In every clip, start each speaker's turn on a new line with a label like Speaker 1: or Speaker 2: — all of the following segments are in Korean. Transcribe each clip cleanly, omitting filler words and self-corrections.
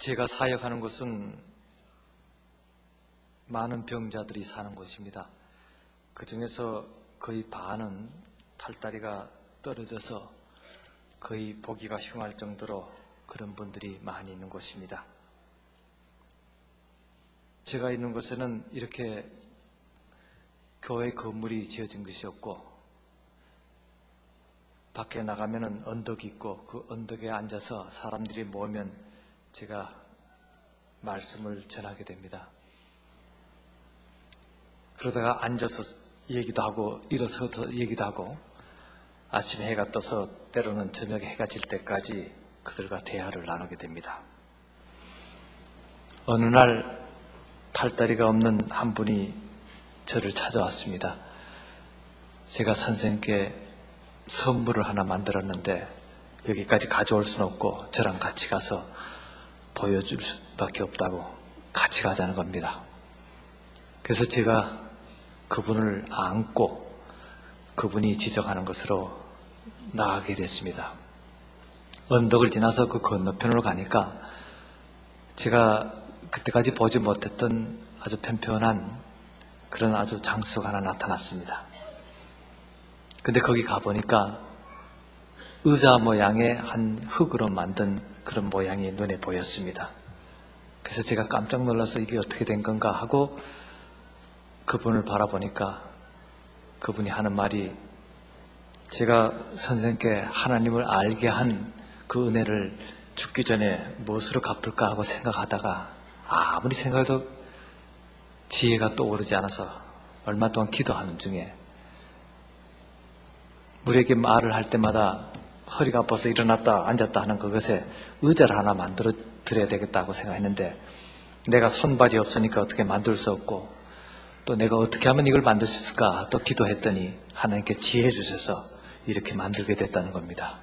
Speaker 1: 제가 사역하는 곳은 많은 병자들이 사는 곳입니다. 그 중에서 거의 반은 팔다리가 떨어져서 거의 보기가 흉할 정도로 그런 분들이 많이 있는 곳입니다. 제가 있는 곳에는 이렇게 교회 건물이 지어진 것이 없고, 밖에 나가면은 언덕이 있고 그 언덕에 앉아서 사람들이 모이면 제가 말씀을 전하게 됩니다. 그러다가 앉아서 얘기도 하고 일어서서 얘기도 하고, 아침에 해가 떠서 때로는 저녁에 해가 질 때까지 그들과 대화를 나누게 됩니다. 어느 날 팔다리가 없는 한 분이 저를 찾아왔습니다. 제가 선생님께 선물을 하나 만들었는데 여기까지 가져올 수는 없고 저랑 같이 가서 보여줄 수밖에 없다고 같이 가자는 겁니다. 그래서 제가 그분을 안고 그분이 지적하는 것으로 나가게 됐습니다. 언덕을 지나서 그 건너편으로 가니까 제가 그때까지 보지 못했던 아주 편편한 그런 아주 장소가 하나 나타났습니다. 근데 거기 가보니까 의자 모양의 한 흙으로 만든 그런 모양이 눈에 보였습니다. 그래서 제가 깜짝 놀라서 이게 어떻게 된 건가 하고 그분을 바라보니까 그분이 하는 말이, 제가 선생님께 하나님을 알게 한 그 은혜를 죽기 전에 무엇으로 갚을까 하고 생각하다가 아무리 생각해도 지혜가 떠오르지 않아서 얼마 동안 기도하는 중에 우리에게 말을 할 때마다 허리가 아파서 일어났다 앉았다 하는 그것에 의자를 하나 만들어 드려야 되겠다고 생각했는데, 내가 손발이 없으니까 어떻게 만들 수 없고, 또 내가 어떻게 하면 이걸 만들 수 있을까 또 기도했더니 하나님께 지혜 주셔서 이렇게 만들게 됐다는 겁니다.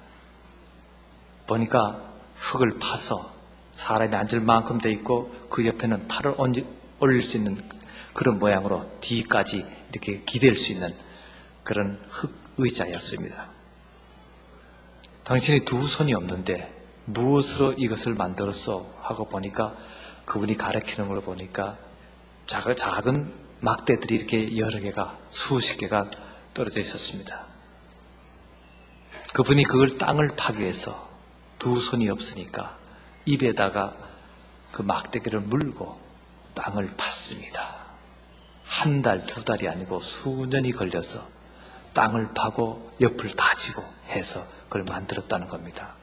Speaker 1: 보니까 흙을 파서 사람이 앉을 만큼 돼 있고 그 옆에는 팔을 올릴 수 있는 그런 모양으로 뒤까지 이렇게 기댈 수 있는 그런 흙 의자였습니다. 당신이 두 손이 없는데 무엇으로 이것을 만들었어? 하고 보니까 그분이 가르치는 걸 보니까 작은 막대들이 이렇게 여러 개가 수십 개가 떨어져 있었습니다. 그분이 그걸 땅을 파기 위해서 두 손이 없으니까 입에다가 그 막대기를 물고 땅을 팠습니다. 한 달, 두 달이 아니고 수년이 걸려서 땅을 파고 옆을 다지고 해서 그걸 만들었다는 겁니다.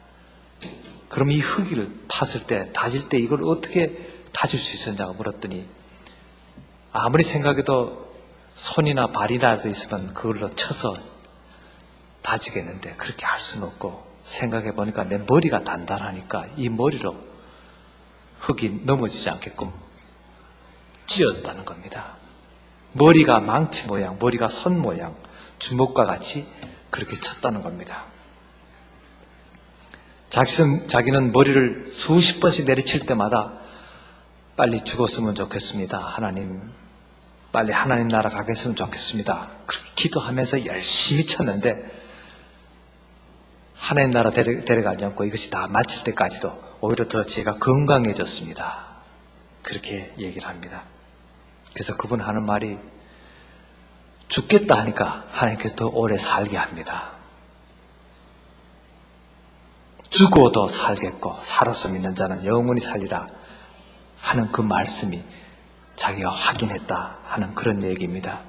Speaker 1: 그럼 이 흙을 팠을 때, 다질 때 이걸 어떻게 다질 수 있었냐고 물었더니 아무리 생각해도 손이나 발이라도 있으면 그걸로 쳐서 다지겠는데 그렇게 할 수는 없고, 생각해 보니까 내 머리가 단단하니까 이 머리로 흙이 넘어지지 않게끔 찧었다는 겁니다. 머리가 망치 모양, 머리가 손 모양, 주먹과 같이 그렇게 쳤다는 겁니다. 자기는 머리를 수십 번씩 내리칠 때마다 빨리 죽었으면 좋겠습니다. 하나님, 빨리 하나님 나라 가게 했으면 좋겠습니다. 그렇게 기도하면서 열심히 쳤는데 하나님 나라 데려가지 않고 이것이 다 마칠 때까지도 오히려 더 제가 건강해졌습니다. 그렇게 얘기를 합니다. 그래서 그분 하는 말이, 죽겠다 하니까 하나님께서 더 오래 살게 합니다. 죽어도 살겠고 살아서 믿는 자는 영원히 살리라 하는 그 말씀이 자기가 확인했다 하는 그런 얘기입니다.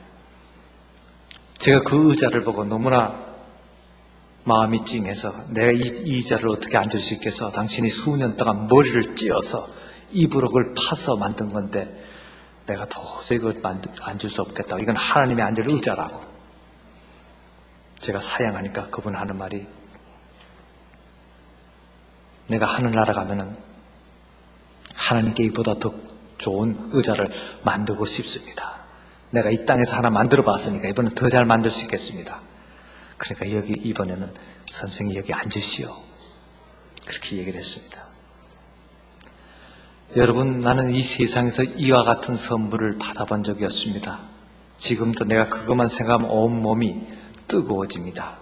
Speaker 1: 제가 그 의자를 보고 너무나 마음이 찡해서, 내가 이 의자를 어떻게 앉을 수 있겠어? 당신이 수년 동안 머리를 찧어서 입으로 그걸 파서 만든 건데 내가 도저히 그걸 앉을 수 없겠다. 이건 하나님이 앉을 의자라고. 제가 사양하니까 그분 하는 말이, 내가 하늘나라 가면은 하나님께 이보다 더 좋은 의자를 만들고 싶습니다. 내가 이 땅에서 하나 만들어 봤으니까 이번엔 더 잘 만들 수 있겠습니다. 그러니까 이번에는 선생이 여기 앉으시오. 그렇게 얘기를 했습니다. 여러분, 나는 이 세상에서 이와 같은 선물을 받아본 적이 없습니다. 지금도 내가 그것만 생각하면 온몸이 뜨거워집니다.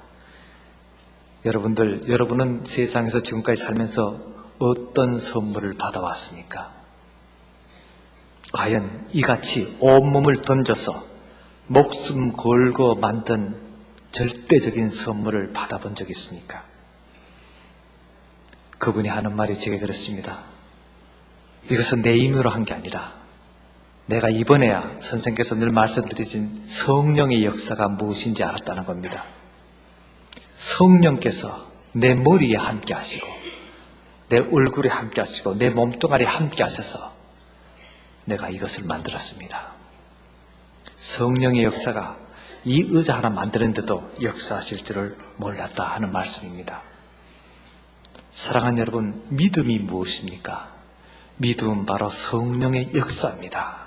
Speaker 1: 여러분은 세상에서 지금까지 살면서 어떤 선물을 받아왔습니까? 과연 이같이 온몸을 던져서 목숨 걸고 만든 절대적인 선물을 받아본 적이 있습니까? 그분이 하는 말이 제게 그렇습니다. 이것은 내 힘으로 한 게 아니라 내가 이번에야 선생께서 늘 말씀드리신 성령의 역사가 무엇인지 알았다는 겁니다. 성령께서 내 머리에 함께 하시고 내 얼굴에 함께 하시고 내 몸뚱아리에 함께 하셔서 내가 이것을 만들었습니다. 성령의 역사가 이 의자 하나 만드는데도 역사하실 줄을 몰랐다 하는 말씀입니다. 사랑하는 여러분, 믿음이 무엇입니까? 믿음은 바로 성령의 역사입니다.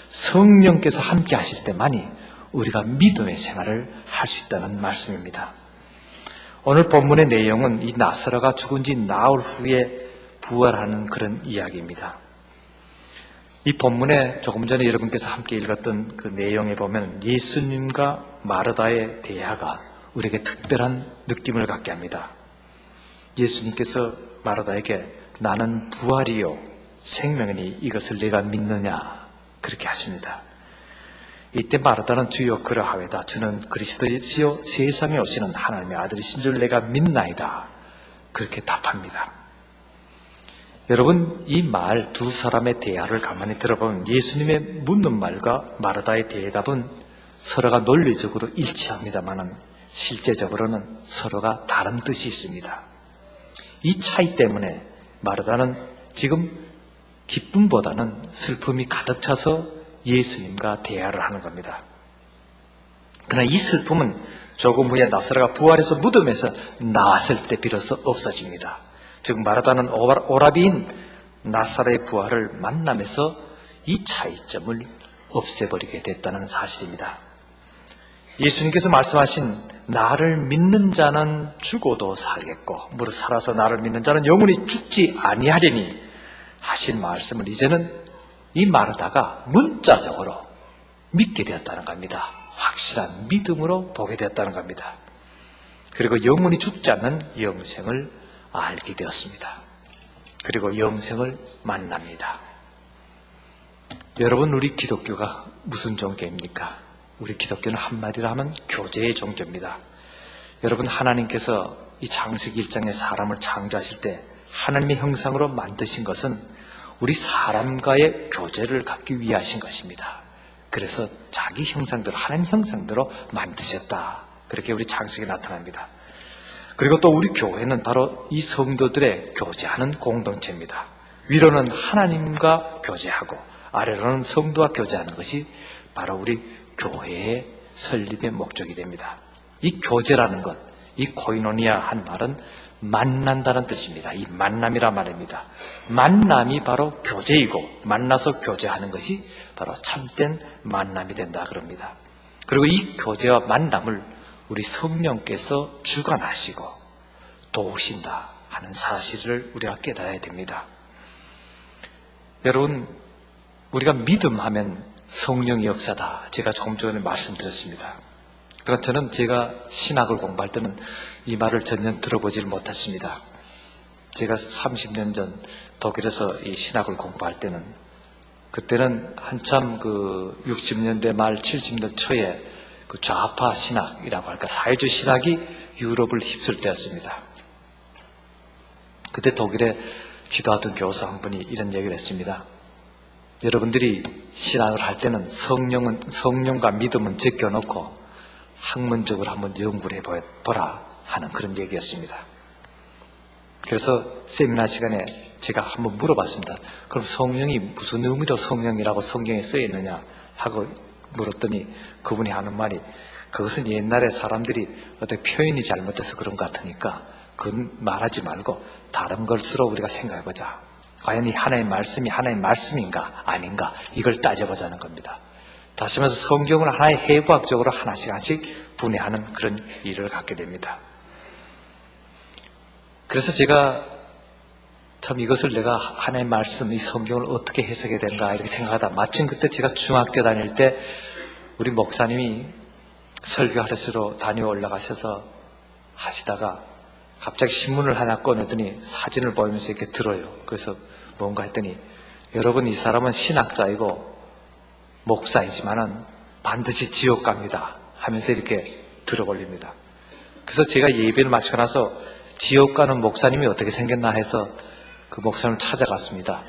Speaker 1: 성령께서 함께 하실 때만이 우리가 믿음의 생활을 할 수 있다는 말씀입니다. 오늘 본문의 내용은 이 나사로가 죽은 지 나흘 후에 부활하는 그런 이야기입니다. 이 본문에 조금 전에 여러분께서 함께 읽었던 그 내용에 보면 예수님과 마르다의 대화가 우리에게 특별한 느낌을 갖게 합니다. 예수님께서 마르다에게 나는 부활이요 생명이니 이것을 내가 믿느냐 그렇게 하십니다. 이때 마르다는 주여 그러하외다. 주는 그리스도이시요 세상에 오시는 하나님의 아들이신 줄 내가 믿나이다. 그렇게 답합니다. 여러분, 이 말 두 사람의 대화를 가만히 들어보면 예수님의 묻는 말과 마르다의 대답은 서로가 논리적으로 일치합니다만 실제적으로는 서로가 다른 뜻이 있습니다. 이 차이 때문에 마르다는 지금 기쁨보다는 슬픔이 가득 차서 예수님과 대화를 하는 겁니다. 그러나 이 슬픔은 조금 후에 나사로가 부활해서 무덤에서 나왔을 때 비로소 없어집니다. 즉 마르다는 오라비인 나사로의 부활을 만나면서 이 차이점을 없애버리게 됐다는 사실입니다. 예수님께서 말씀하신 나를 믿는 자는 죽어도 살겠고 무릇 살아서 나를 믿는 자는 영원히 죽지 아니하리니 하신 말씀을 이제는 이 마르다가 문자적으로 믿게 되었다는 겁니다. 확실한 믿음으로 보게 되었다는 겁니다. 그리고 영원히 죽지 않는 영생을 알게 되었습니다. 그리고 영생을 만납니다. 여러분, 우리 기독교가 무슨 종교입니까? 우리 기독교는 한마디로 하면 교제의 종교입니다. 여러분, 하나님께서 이 창세기 1장에 사람을 창조하실 때 하나님의 형상으로 만드신 것은 우리 사람과의 교제를 갖기 위해 하신 것입니다. 그래서 자기 형상대로, 하나님 형상대로 만드셨다. 그렇게 우리 창세기에 나타납니다. 그리고 또 우리 교회는 바로 이 성도들의 교제하는 공동체입니다. 위로는 하나님과 교제하고 아래로는 성도와 교제하는 것이 바로 우리 교회의 설립의 목적이 됩니다. 이 교제라는 것, 이 코이노니아 한 말은 만난다는 뜻입니다. 이 만남이란 말입니다. 만남이 바로 교제이고 만나서 교제하는 것이 바로 참된 만남이 된다 그럽니다. 그리고 이 교제와 만남을 우리 성령께서 주관하시고 도우신다 하는 사실을 우리가 깨달아야 됩니다. 여러분, 우리가 믿음하면 성령의 역사다. 제가 조금 전에 말씀드렸습니다. 그러나 저는 제가 신학을 공부할 때는 이 말을 전혀 들어보질 못했습니다. 제가 30년 전 독일에서 이 신학을 공부할 때는 그때는 한참 그 60년대 말 70년대 초에 그 좌파 신학이라고 할까 사회주의 신학이 유럽을 휩쓸 때였습니다. 그때 독일에 지도하던 교수 한 분이 이런 얘기를 했습니다. 여러분들이 신학을 할 때는 성령과 믿음은 제껴놓고 학문적으로 한번 연구를 해보라 하는 그런 얘기였습니다. 그래서 세미나 시간에 제가 한번 물어봤습니다. 그럼 성령이 무슨 의미로 성령이라고 성경에 써 있느냐 하고 물었더니 그분이 하는 말이 그것은 옛날에 사람들이 어떻게 표현이 잘못돼서 그런 것 같으니까 그건 말하지 말고 다른 것으로 우리가 생각해보자. 과연 이 하나님의 말씀이 하나님의 말씀인가 아닌가 이걸 따져보자는 겁니다. 다시 말해서 성경을 하나의 해부학적으로 하나씩 분해하는 그런 일을 갖게 됩니다. 그래서 제가 참 이것을 내가 하나님의 말씀, 이 성경을 어떻게 해석해야 되는가 이렇게 생각하다 마침 그때 제가 중학교 다닐 때 우리 목사님이 설교하러시러 다녀 올라가셔서 하시다가 갑자기 신문을 하나 꺼내더니 사진을 보이면서 이렇게 들어요. 그래서 뭔가 했더니 여러분 이 사람은 신학자이고 목사이지만은 반드시 지옥 갑니다 하면서 이렇게 들어올립니다. 그래서 제가 예배를 마치고 나서 지옥 가는 목사님이 어떻게 생겼나 해서 그 목사님을 찾아갔습니다.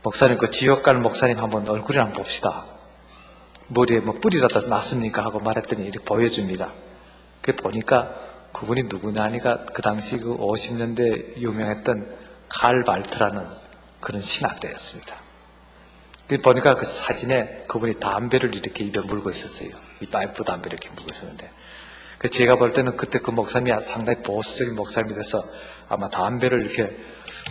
Speaker 1: 목사님, 그 지옥 가는 목사님 한번 얼굴이나 한번 봅시다. 머리에 뭐 뿌리라도 났습니까? 하고 말했더니 이렇게 보여줍니다. 그 보니까 그분이 누구냐 하니까 그 당시 그 50년대 유명했던 칼 발트라는 그런 신학자였습니다. 그 보니까 그 사진에 그분이 담배를 이렇게 입에 물고 있었어요. 이 파이프 담배를 이렇게 물고 있었는데, 그 제가 볼 때는 그때 그 목사님이 상당히 보수적인 목사님이 돼서 아마 담배를 이렇게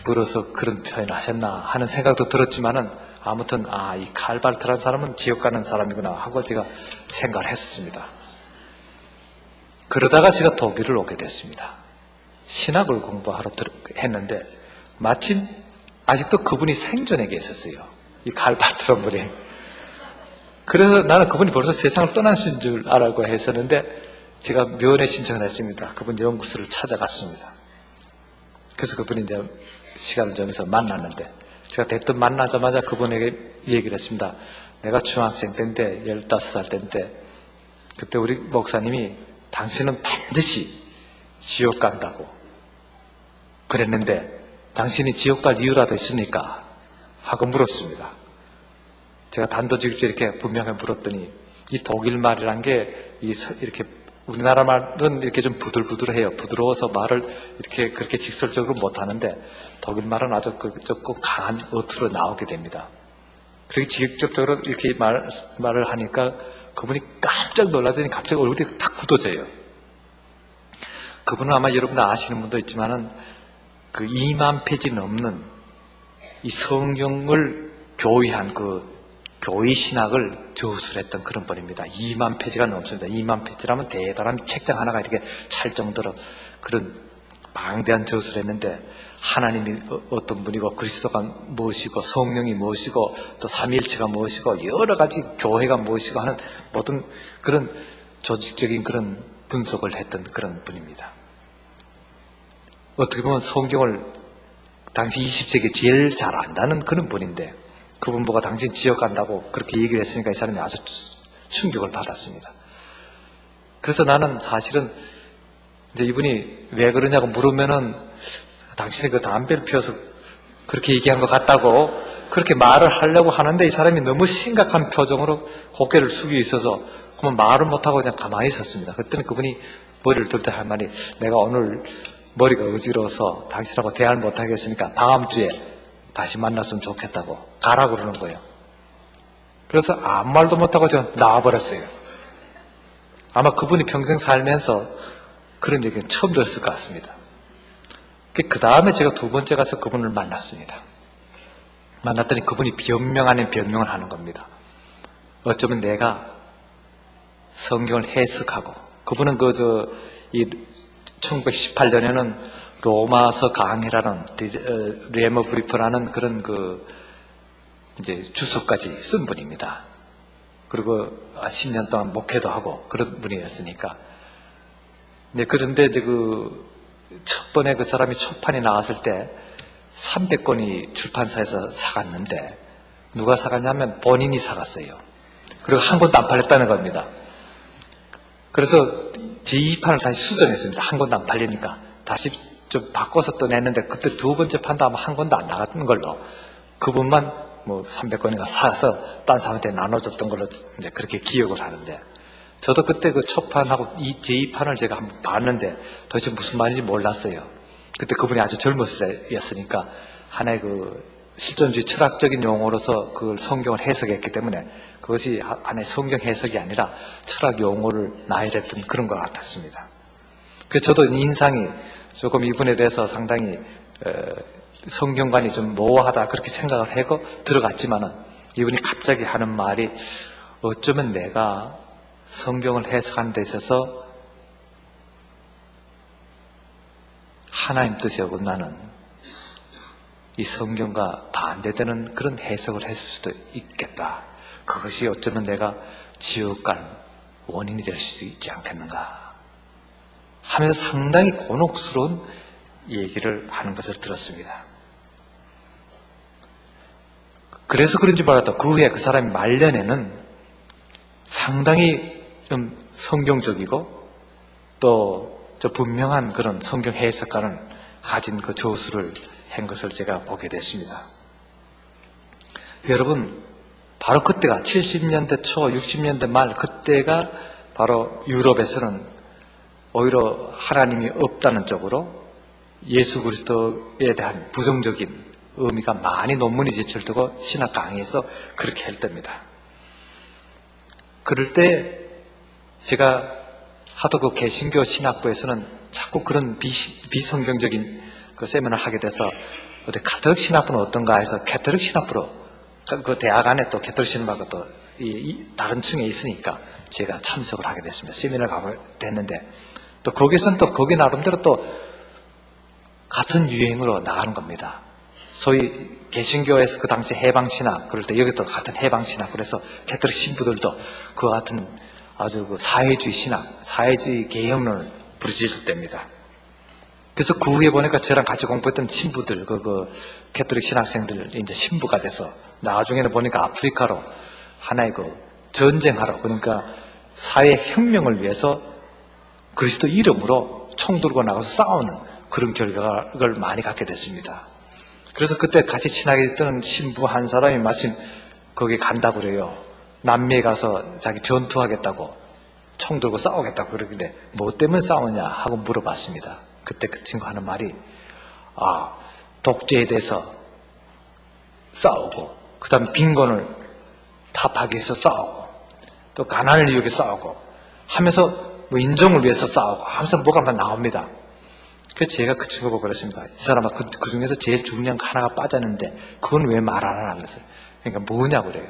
Speaker 1: 물어서 그런 표현을 하셨나 하는 생각도 들었지만은, 아무튼 이 칼 발트라는 사람은 지옥 가는 사람이구나 하고 제가 생각을 했었습니다. 그러다가 제가 독일을 오게 됐습니다. 신학을 공부하러 했는데 마침 아직도 그분이 생존해 계셨어요. 이 칼 발트라는 분이. 그래서 나는 그분이 벌써 세상을 떠나신 줄 알고 했었는데 제가 면회 신청을 했습니다. 그분 연구소를 찾아갔습니다. 그래서 그분이 이제 시간을 정해서 만났는데, 제가 대뜸 만나자마자 그분에게 얘기를 했습니다. 내가 중학생 때인데 15살 때인데 그때 우리 목사님이 당신은 반드시 지옥 간다고 그랬는데 당신이 지옥 갈 이유라도 있습니까? 하고 물었습니다. 제가 단도직입적으로 이렇게 분명히 물었더니, 이 독일 말이란 게 이렇게 우리나라 말은 이렇게 좀 부들부들해요. 부드러워서 말을 이렇게 그렇게 직설적으로 못하는데 독일 말은 아주 조금 강한 어투로 나오게 됩니다. 그렇게 직접적으로 이렇게 말을 하니까 그분이 깜짝 놀라더니 갑자기 얼굴이 탁 굳어져요. 그분은 아마 여러분들 아시는 분도 있지만은 그 2만 페이지 넘는 이 성경을 교의한 그 교의 신학을 저술했던 그런 분입니다. 2만 페이지가 넘습니다. 2만 페이지라면 대단한 책장 하나가 이렇게 찰 정도로 그런 방대한 저술을 했는데, 하나님이 어떤 분이고 그리스도가 무엇이고 성령이 무엇이고 또 삼위일체가 무엇이고 여러 가지 교회가 무엇이고 하는 모든 그런 조직적인 그런 분석을 했던 그런 분입니다. 어떻게 보면 성경을 당시 20세기에 제일 잘 안다는 그런 분인데, 그분 보고 당신 지옥 간다고 그렇게 얘기를 했으니까 이 사람이 아주 충격을 받았습니다. 그래서 나는 사실은 이제 이분이 왜 그러냐고 물으면은 당신이 그 담배를 피워서 그렇게 얘기한 것 같다고 그렇게 말을 하려고 하는데, 이 사람이 너무 심각한 표정으로 고개를 숙이고 있어서 그러면 말을 못하고 그냥 가만히 있었습니다. 그때는 그분이 머리를 들 때 할 말이, 내가 오늘 머리가 어지러워서 당신하고 대화를 못하겠으니까 다음 주에 다시 만났으면 좋겠다고 가라고 그러는 거예요. 그래서 아무 말도 못하고 저 나와버렸어요. 아마 그분이 평생 살면서 그런 얘기는 처음 들었을 것 같습니다. 그 다음에 제가 두 번째 가서 그분을 만났습니다. 만났더니 그분이 변명 아닌 변명을 하는 겁니다. 어쩌면 내가 성경을 해석하고, 그분은 1918년에는 로마서 강해라는 레머 브리퍼라는 그런 이제 주석까지 쓴 분입니다. 그리고 10년 동안 목회도 하고 그런 분이었으니까. 그런데 이제 첫 번에 그 사람이 초판이 나왔을 때 300권이 출판사에서 사갔는데, 누가 사갔냐면 본인이 사갔어요. 그리고 한 권도 안 팔렸다는 겁니다. 그래서 제2판을 다시 수정했습니다. 한 권도 안 팔리니까 다시 좀 바꿔서 또 냈는데, 그때 두 번째 판도 아마 한 권도 안 나갔던 걸로, 그분만 300권인가 사서 딴 사람한테 나눠줬던 걸로 이제 그렇게 기억을 하는데, 저도 그때 그 초판하고 이 제2판을 제가 한번 봤는데 도대체 무슨 말인지 몰랐어요. 그때 그분이 아주 젊었을 때였으니까 하나의 실존주의 철학적인 용어로서 그걸 성경을 해석했기 때문에 그것이 하나의 성경 해석이 아니라 철학 용어를 나열했던 그런 것 같았습니다. 그래서 저도 인상이 조금 이분에 대해서 상당히 성경관이 좀 모호하다 그렇게 생각을 하고 들어갔지만은, 이분이 갑자기 하는 말이, 어쩌면 내가 성경을 해석하는 데 있어서 하나님 뜻에 어긋나는 이 성경과 반대되는 그런 해석을 했을 수도 있겠다. 그것이 어쩌면 내가 지옥 갈 원인이 될 수 있지 않겠는가 하면서 상당히 곤혹스러운 얘기를 하는 것을 들었습니다. 그래서 그런지 몰라도 그 후에 그 사람이 말년에는 상당히 좀 성경적이고 또 저 분명한 그런 성경 해석가는 가진 그 저수를 한 것을 제가 보게 됐습니다. 여러분, 바로 그때가 70년대 초, 60년대 말 그때가 바로 유럽에서는 오히려 하나님이 없다는 쪽으로 예수 그리스도에 대한 부정적인 의미가 많이 논문이 제출되고 신학 강의에서 그렇게 할 때입니다. 그럴 때 제가 하도 그 개신교 신학부에서는 자꾸 그런 비성경적인 그 세미나를 하게 돼서 어디 가톨릭 신학부는 어떤가 해서 가톨릭 신학부로 그 대학 안에 또 가톨릭 신학부가 또 다른 층에 있으니까 제가 참석을 하게 됐습니다. 세미나를 가게 됐는데 또 거기서는 또 거기 나름대로 또 같은 유행으로 나가는 겁니다. 소위 개신교에서 그 당시 해방신학 그럴 때 여기도 같은 해방신학 그래서 가톨릭 신부들도 그와 같은 아주 그 사회주의 신학, 사회주의 개혁론을 부르짖을 때입니다. 그래서 그 후에 보니까 저랑 같이 공부했던 신부들, 그 가톨릭 신학생들 이제 신부가 돼서 나중에는 보니까 아프리카로 하나의 그 전쟁하러 그러니까 사회혁명을 위해서 그리스도 이름으로 총 들고 나가서 싸우는 그런 결과를 많이 갖게 됐습니다. 그래서 그때 같이 친하게 됐던 신부 한 사람이 마침 거기 간다고 그래요. 남미에 가서 자기 전투하겠다고 총 들고 싸우겠다고 그러길래 뭐 때문에 싸우냐 하고 물어봤습니다. 그때 그 친구 하는 말이 독재에 대해서 싸우고 그 다음에 빈곤을 타파하기 위해서 싸우고 또 가난을 이유에 싸우고 하면서 뭐 인종을 위해서 싸우고 하면서 뭐가 막 나옵니다. 그래서 제가 그 친구 보고 그랬습니다. 이 사람아 그 중에서 제일 중요한 거 하나가 빠졌는데 그건 왜 말 안 하나 그랬어요. 그러니까 뭐냐고 그래요.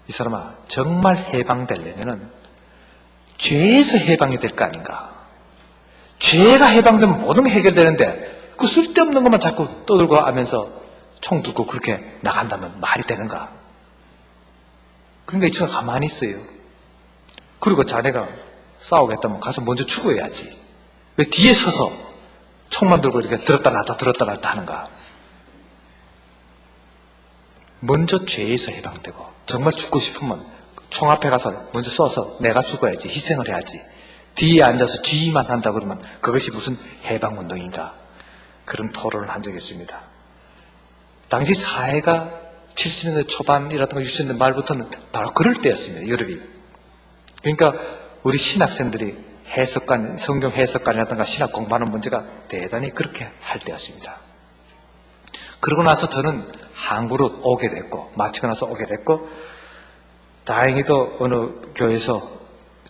Speaker 1: 이 사람아 정말 해방되려면은 죄에서 해방이 될 거 아닌가. 죄가 해방되면 모든 게 해결되는데 그 쓸데없는 것만 자꾸 떠들고 하면서 총 들고 그렇게 나간다면 말이 되는가. 그러니까 이 친구가 가만히 있어요. 그리고 자네가 싸우겠다면 가서 먼저 죽어야지. 왜 뒤에 서서 총만 들고 이렇게 들었다 놨다 하는가. 먼저 죄에서 해방되고 정말 죽고 싶으면 총 앞에 가서 먼저 쏘서 내가 죽어야지, 희생을 해야지. 뒤에 앉아서 지휘만 한다 그러면 그것이 무슨 해방운동인가. 그런 토론을 한 적이 있습니다. 당시 사회가 70년대 초반이라든가 60년대 말부터는 바로 그럴 때였습니다. 유럽이. 그러니까 우리 신학생들이 해석관, 성경 해석관이라든가 신학 공부하는 문제가 대단히 그렇게 할 때였습니다. 그러고 나서 저는 한국으로 오게 됐고, 마치고 나서 오게 됐고, 다행히도 어느 교회에서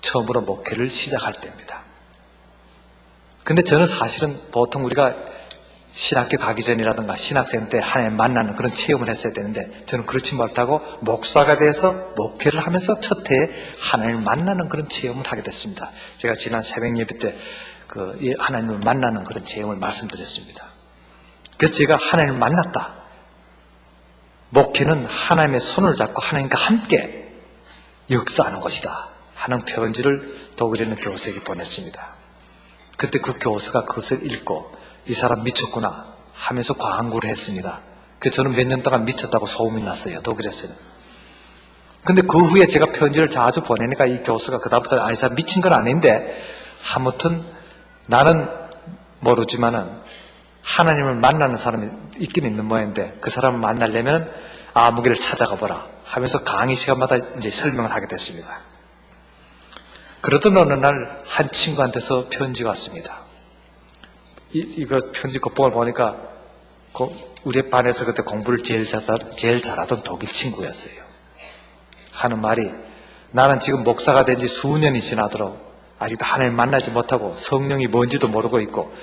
Speaker 1: 처음으로 목회를 시작할 때입니다. 근데 저는 사실은 보통 우리가 신학교 가기 전이라든가 신학생 때 하나님 만나는 그런 체험을 했어야 되는데 저는 그렇지 못하고 목사가 돼서 목회를 하면서 첫 해에 하나님을 만나는 그런 체험을 하게 됐습니다. 제가 지난 새벽 예배 때 그 하나님을 만나는 그런 체험을 말씀드렸습니다. 그래서 제가 하나님을 만났다. 목회는 하나님의 손을 잡고 하나님과 함께 역사하는 것이다 하는 편지를 독일에 있는 교수에게 보냈습니다. 그때 그 교수가 그것을 읽고 이 사람 미쳤구나 하면서 광고를 했습니다. 그래서 저는 몇 년 동안 미쳤다고 소문이 났어요. 독일에서는. 근데 그 후에 제가 편지를 자주 보내니까 이 교수가 그다음부터 이 사람 미친 건 아닌데 아무튼 나는 모르지만은 하나님을 만나는 사람이 있긴 있는 모양인데 그 사람을 만나려면 아무개를 찾아가 보라 하면서 강의 시간마다 이제 설명을 하게 됐습니다. 그러던 어느 날 한 친구한테서 편지가 왔습니다. 이거 편지 겉봉을 보니까 우리 반에서 그때 공부를 제일 잘하던 독일 친구였어요. 하는 말이 나는 지금 목사가 된 지 수년이 지나도록 아직도 하나님 만나지 못하고 성령이 뭔지도 모르고 있고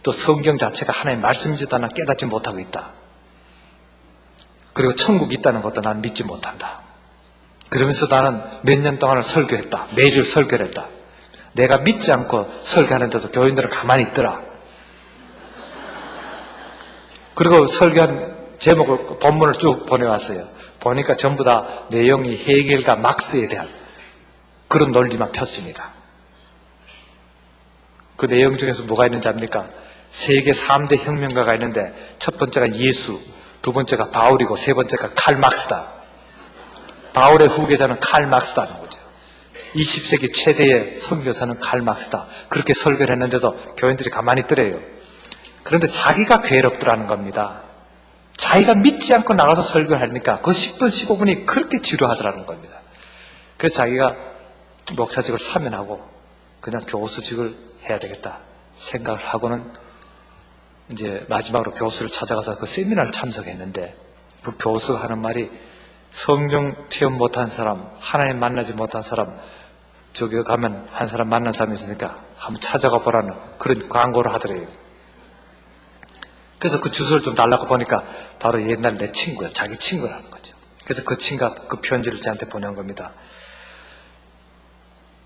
Speaker 1: 또 성경 자체가 하나님 말씀인지도 하나 깨닫지 못하고 있다. 그리고 천국이 있다는 것도 난 믿지 못한다. 그러면서 나는 몇 년 동안을 설교했다. 매주 설교를 했다. 내가 믿지 않고 설교하는데도 교인들은 가만히 있더라. 그리고 설교한 제목을 본문을 쭉 보내왔어요. 보니까 전부 다 내용이 헤겔과 막스에 대한 그런 논리만 폈습니다. 그 내용 중에서 뭐가 있는지 압니까? 세계 3대 혁명가가 있는데 첫 번째가 예수, 두 번째가 바울이고 세 번째가 칼 막스다. 바울의 후계자는 칼 막스다는 거죠. 20세기 최대의 선교사는 칼 막스다. 그렇게 설교를 했는데도 교인들이 가만히 있더래요. 그런데 자기가 괴롭더라는 겁니다. 자기가 믿지 않고 나가서 설교를 하니까 그 10분 15분이 그렇게 지루하더라는 겁니다. 그래서 자기가 목사직을 사면하고 그냥 교수직을 해야 되겠다 생각을 하고는 이제 마지막으로 교수를 찾아가서 그 세미나를 참석했는데, 그 교수가 하는 말이 성령 체험 못한 사람, 하나님 만나지 못한 사람, 저기 가면 한 사람 만난 사람이 있으니까 한번 찾아가 보라는 그런 광고를 하더래요. 그래서 그 주소를 좀 달라고 보니까 바로 옛날 내 친구야. 자기 친구라는 거죠. 그래서 그 친구가 그 편지를 저한테 보낸 겁니다.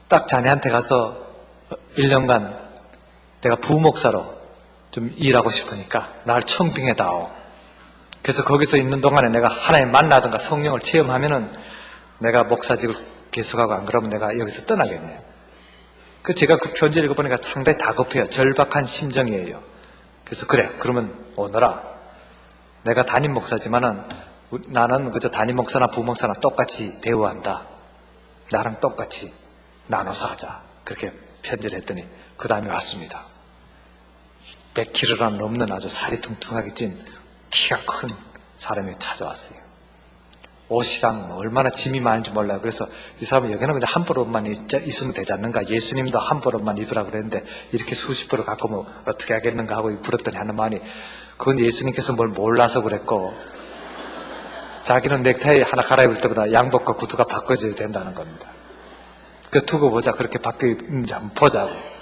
Speaker 1: 딱 자네한테 가서 1년간 내가 부목사로 좀 일하고 싶으니까 날 청빙해다오. 그래서 거기서 있는 동안에 내가 하나님 만나든가 성령을 체험하면은 내가 목사직을 계속하고, 안 그러면 내가 여기서 떠나겠네요. 그 제가 그 편지를 읽어보니까 상당히 다급해요. 절박한 심정이에요. 그래서 그래, 그러면 오너라. 내가 담임 목사지만은 나는 그저 담임 목사나 부목사나 똑같이 대우한다. 나랑 똑같이 나눠서 하자. 그렇게 편지를 했더니 그 다음에 왔습니다. 100kg나 넘는 아주 살이 퉁퉁하게 찐 키가 큰 사람이 찾아왔어요. 옷이랑 얼마나 짐이 많은지 몰라요. 그래서 이 사람은 여기는 그냥 한 벌옷만 있으면 되지 않는가. 예수님도 한 벌옷만 입으라 그랬는데 이렇게 수십 벌을 갖고 뭐 어떻게 하겠는가 하고 물었더니 하는 말이, 그건 예수님께서 뭘 몰라서 그랬고 자기는 넥타이 하나 갈아입을 때보다 양복과 구두가 바꿔져야 된다는 겁니다. 그 두고 보자. 그렇게 바뀌어 있는지 한번 보자고.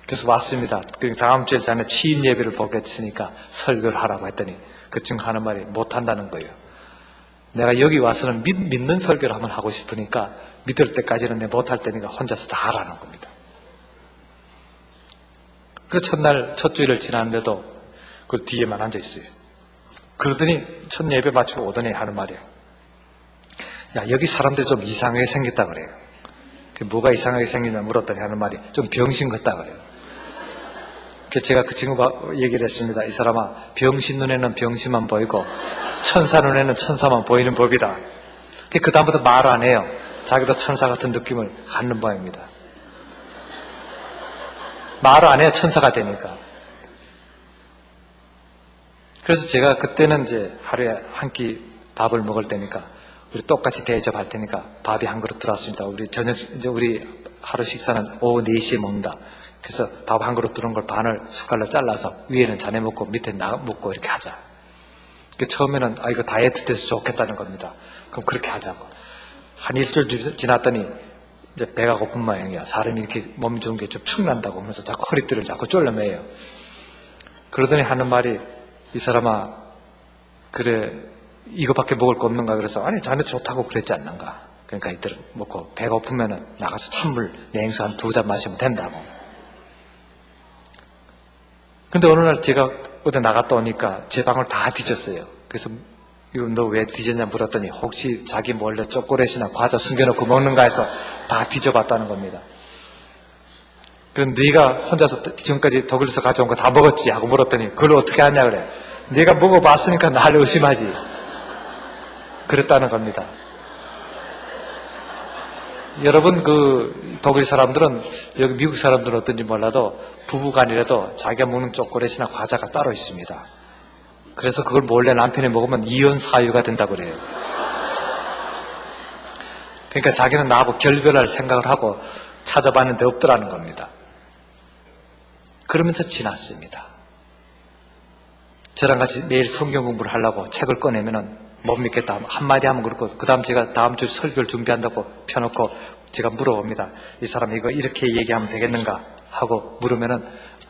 Speaker 1: 그래서 왔습니다. 다음 주에 자네 취임 예배를 보겠으니까 설교를 하라고 했더니 그 친구 하는 말이 못한다는 거예요. 내가 여기 와서는 믿는 설교를 한번 하고 싶으니까 믿을 때까지는 내 못할 때니까 혼자서 다 하라는 겁니다. 그 첫날 첫 주일을 지났는데도 그 뒤에만 앉아 있어요. 그러더니 첫 예배 마치고 오더니 하는 말이에요. 야, 여기 사람들이 좀 이상하게 생겼다 그래요. 뭐가 이상하게 생기냐 물었더니 하는 말이 좀 병신 같다 그래요. 그래서 제가 그 친구가 얘기를 했습니다. 이 사람아, 병신 눈에는 병신만 보이고 천사 눈에는 천사만 보이는 법이다. 그 다음부터 말을 안 해요. 자기도 천사 같은 느낌을 갖는 모양입니다. 말을 안 해야 천사가 되니까. 그래서 제가 그때는 이제 하루에 한 끼 밥을 먹을 때니까 우리 똑같이 대접할 테니까 밥이 한 그릇 들어왔습니다. 우리 저녁, 이제 우리 하루 식사는 오후 4시에 먹는다. 그래서 밥 한 그릇 들어온 걸 반을 숟갈로 잘라서 위에는 자네 먹고 밑에 나 먹고 이렇게 하자. 처음에는 이거 다이어트 돼서 좋겠다는 겁니다. 그럼 그렇게 하자고. 한 일주일 지났더니 이제 배가 고픈 모양이야. 사람이 이렇게 몸 좋은 게 좀 축난다고 하면서 자꾸 허리띠를 자꾸 졸라매요. 그러더니 하는 말이, 이 사람아, 그래 이거밖에 먹을 거 없는가? 그래서 아니 자네 좋다고 그랬지 않는가. 그러니까 이들 먹고 배고프면은 나가서 찬물 냉수 한 2잔 마시면 된다고. 근데 어느 날 제가 어디 나갔다 오니까 제 방을 다 뒤졌어요. 그래서 이거 너 왜 뒤졌냐 물었더니 혹시 자기 몰래 초콜릿이나 과자 숨겨놓고 먹는가 해서 다 뒤져봤다는 겁니다. 그럼 네가 혼자서 지금까지 독일에서 가져온 거 다 먹었지 하고 물었더니 그걸 어떻게 하냐 그래. 네가 먹어봤으니까 나를 의심하지. 그랬다는 겁니다. 여러분, 그 독일 사람들은, 여기 미국 사람들은 어떤지 몰라도 부부간이라도 자기가 먹는 초콜릿이나 과자가 따로 있습니다. 그래서 그걸 몰래 남편이 먹으면 이혼 사유가 된다고 그래요. 그러니까 자기는 나하고 결별할 생각을 하고 찾아봤는데 없더라는 겁니다. 그러면서 지났습니다. 저랑 같이 매일 성경 공부를 하려고 책을 꺼내면은 못 믿겠다. 한마디 하면 그렇고, 그 다음 제가 다음 주 설교를 준비한다고 펴놓고 제가 물어봅니다. 이 사람 이거 이렇게 얘기하면 되겠는가? 하고 물으면은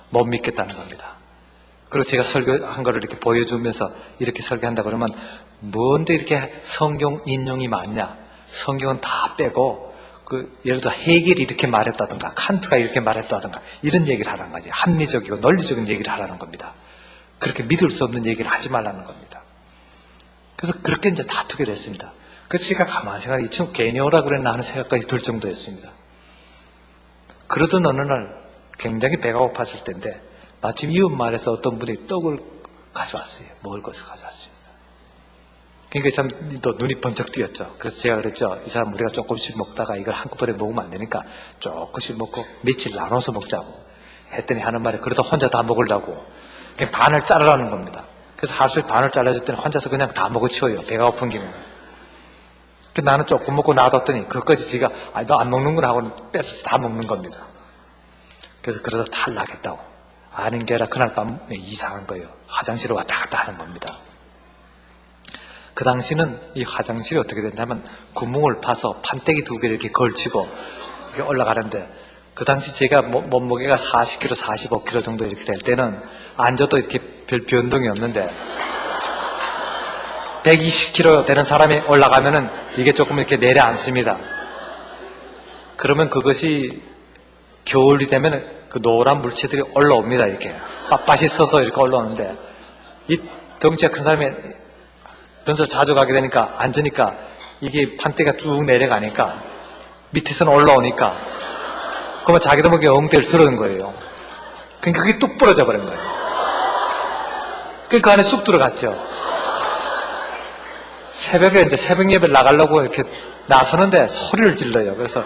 Speaker 1: 못 믿겠다는 겁니다. 그리고 제가 설교한 거를 이렇게 보여주면서 이렇게 설교한다 그러면 뭔데 이렇게 성경 인용이 많냐? 성경은 다 빼고, 예를 들어 해겔이 이렇게 말했다든가, 칸트가 이렇게 말했다든가, 이런 얘기를 하라는 거지. 합리적이고 논리적인 얘기를 하라는 겁니다. 그렇게 믿을 수 없는 얘기를 하지 말라는 겁니다. 그래서 그렇게 이제 다투게 됐습니다. 그래서 제가 가만히 생각해, 이 친구 괜히 오라 그랬나 하는 생각까지 들 정도였습니다. 그러던 어느 날 굉장히 배가 고팠을 텐데 마침 이웃마을에서 어떤 분이 떡을 가져왔어요. 먹을 것을 가져왔습니다. 그러니까 참 또 눈이 번쩍 띄었죠. 그래서 제가 그랬죠. 이 사람 우리가 조금씩 먹다가 이걸 한꺼번에 먹으면 안 되니까 조금씩 먹고 며칠 나눠서 먹자고 했더니 하는 말이 그래도 혼자 다 먹으려고 그냥 반을 자르라는 겁니다. 그래서 하루에 반을 잘라줬더니 혼자서 그냥 다 먹어치워요. 배가 고픈 김에. 나는 조금 먹고 놔뒀더니 그것까지 지가 너 안 먹는구나 하고는 뺏어서 다 먹는 겁니다. 그래서 그러다 탈락했다고. 아닌 게 아니라 그날 밤 이상한 거예요. 화장실을 왔다 갔다 하는 겁니다. 그 당시는 이 화장실이 어떻게 됐냐면 구멍을 파서 판때기 2개를 이렇게 걸치고 이렇게 올라가는데 그 당시 제가 몸무게가 40kg, 45kg 정도 이렇게 될 때는 앉아도 이렇게 별 변동이 없는데 120kg 되는 사람이 올라가면은 이게 조금 이렇게 내려앉습니다. 그러면 그것이 겨울이 되면 그 노란 물체들이 올라옵니다. 이렇게 빳빳이 서서 이렇게 올라오는데 이 덩치가 큰 사람이 변소를 자주 가게 되니까 앉으니까 이게 판때가 쭉 내려가니까 밑에서는 올라오니까 그러면 자기도 모르게 엉덩이를 들어는 거예요. 그러니까 그게 뚝 부러져 버린 거예요. 그러니까 그 안에 쑥 들어갔죠. 새벽에 이제 새벽 예배를 나가려고 이렇게 나서는데 소리를 질러요. 그래서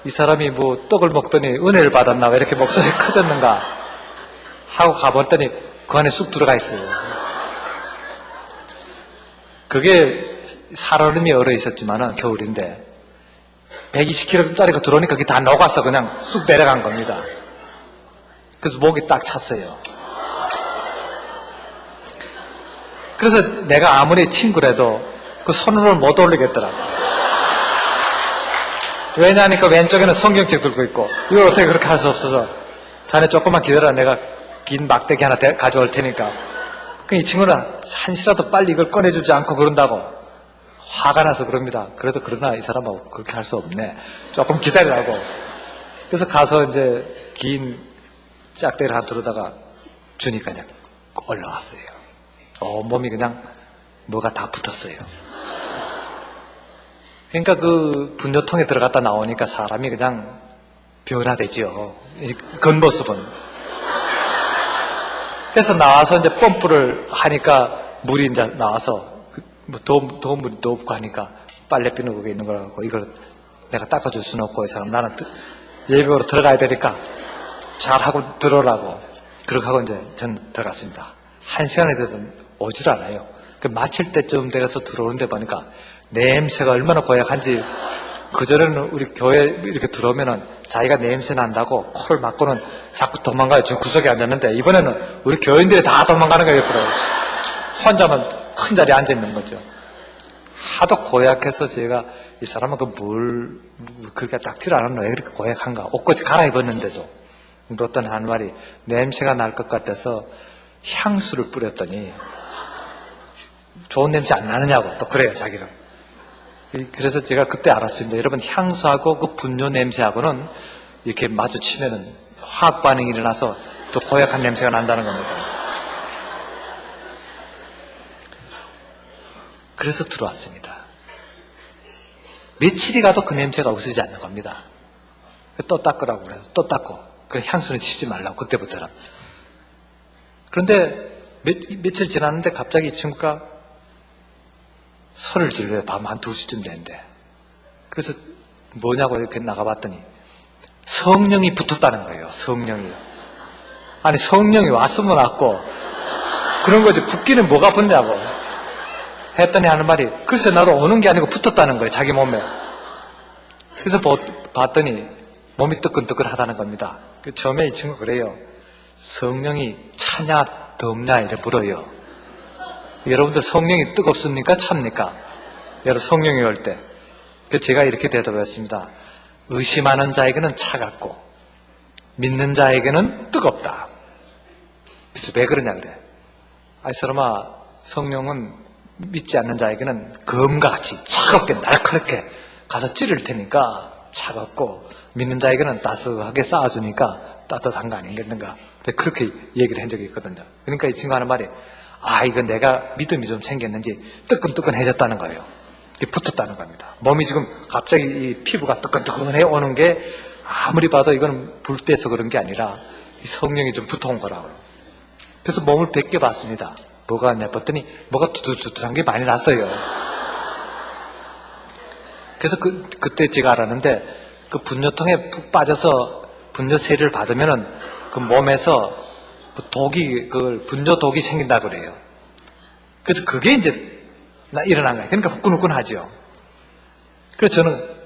Speaker 1: 이 사람이 뭐 떡을 먹더니 은혜를 받았나 왜 이렇게 목소리가 커졌는가 하고 가봤더니 그 안에 쑥 들어가 있어요. 그게 살얼음이 얼어 있었지만은 겨울인데 120kg짜리가 들어오니까 그게 다 녹아서 그냥 쑥 내려간 겁니다. 그래서 목이 딱 찼어요. 그래서 내가 아무리 친구라도 그 손을 못 올리겠더라고. 왜냐하니까 왼쪽에는 성경책 들고 있고 이걸 어떻게 그렇게 할 수 없어서 자네 조금만 기다려 내가 긴 막대기 하나 가져올 테니까. 이 친구는 한시라도 빨리 이걸 꺼내주지 않고 그런다고 화가 나서 그럽니다. 그래도 그러나 이 사람하고 그렇게 할 수 없네. 조금 기다리라고. 그래서 가서 이제 긴 짝대기를 하나 들어다가 주니까 그냥 올라왔어요. 몸이 그냥 뭐가 다 붙었어요. 그러니까 그 분뇨통에 들어갔다 나오니까 사람이 그냥 변화되지요. 겉모습은. 그래서 나와서 이제 펌프를 하니까 물이 이제 나와서 뭐 도움물도 없고 하니까 빨래비누 거기 있는 거라고 이걸 내가 닦아줄 수는 없고 이 사람 나는 예배로 들어가야 되니까 잘하고 들어오라고 그렇게 하고 이제 전 들어갔습니다. 1시간이 돼도 오질 않아요. 마칠 때쯤 돼서 들어오는데 보니까 냄새가 얼마나 고약한지 그전에는 우리 교회 이렇게 들어오면은 자기가 냄새 난다고 코를 막고는 자꾸 도망가요. 저 구석에 앉았는데 이번에는 우리 교인들이 다 도망가는 거예요. 옆으로. 혼자만 큰 자리에 앉아있는 거죠. 하도 고약해서 제가 이 사람은 뭘 그렇게 딱지를 안 하나 왜 그렇게 고약한가. 옷까지 갈아입었는데도 어떤 한 말이 냄새가 날 것 같아서 향수를 뿌렸더니 좋은 냄새 안 나느냐고 또 그래요. 자기는. 그래서 제가 그때 알았습니다. 여러분 향수하고 그 분뇨 냄새하고는 이렇게 마주치면은 화학 반응이 일어나서 또 고약한 냄새가 난다는 겁니다. 그래서 들어왔습니다. 며칠이 가도 그 냄새가 없어지지 않는 겁니다. 또 닦으라고 그래서 또 닦고 그 향수는 치지 말라고 그때부터는. 그런데 며칠 지났는데 갑자기 이 친구가 소리를 질러요. 밤 한 2시쯤 되는데. 그래서 뭐냐고 이렇게 나가봤더니 성령이 붙었다는 거예요. 성령이. 아니 성령이 왔으면 왔고 그런 거지 붙기는 뭐가 붙냐고 했더니 하는 말이 글쎄 나도 오는 게 아니고 붙었다는 거예요. 자기 몸에. 그래서 봤더니 몸이 뜨끈뜨끈하다는 겁니다. 처음에 이 친구가 그래요. 성령이 차냐 덥냐 이래 물어요. 여러분들 성령이 뜨겁습니까? 찹니까? 여러분 성령이 올 때. 제가 이렇게 대답했습니다. 의심하는 자에게는 차갑고 믿는 자에게는 뜨겁다. 그래서 왜 그러냐 그래. 이 사람아 성령은 믿지 않는 자에게는 검과 같이 차갑게 날카롭게 가서 찌를 테니까 차갑고 믿는 자에게는 따스하게 쌓아주니까 따뜻한 거 아니겠는가. 그렇게 얘기를 한 적이 있거든요. 그러니까 이 친구 하는 말이 이거 내가 믿음이 좀 생겼는지 뜨끈뜨끈해졌다는 거예요. 붙었다는 겁니다. 몸이 지금 갑자기 이 피부가 뜨끈뜨끈해 오는 게 아무리 봐도 이거는 불 때서 그런 게 아니라 이 성령이 좀 붙어온 거라고. 그래서 몸을 벗겨봤습니다. 뭐가 왔냐 봤더니 뭐가 두두두두한 게 많이 났어요. 그래서 그때 제가 알았는데 그 분뇨통에 푹 빠져서 분뇨 세례를 받으면은 그 몸에서 그 독이, 그 분뇨 독이 생긴다 그래요. 그래서 그게 이제 일어난 거예요. 그러니까 후끈후끈하죠. 그래서 저는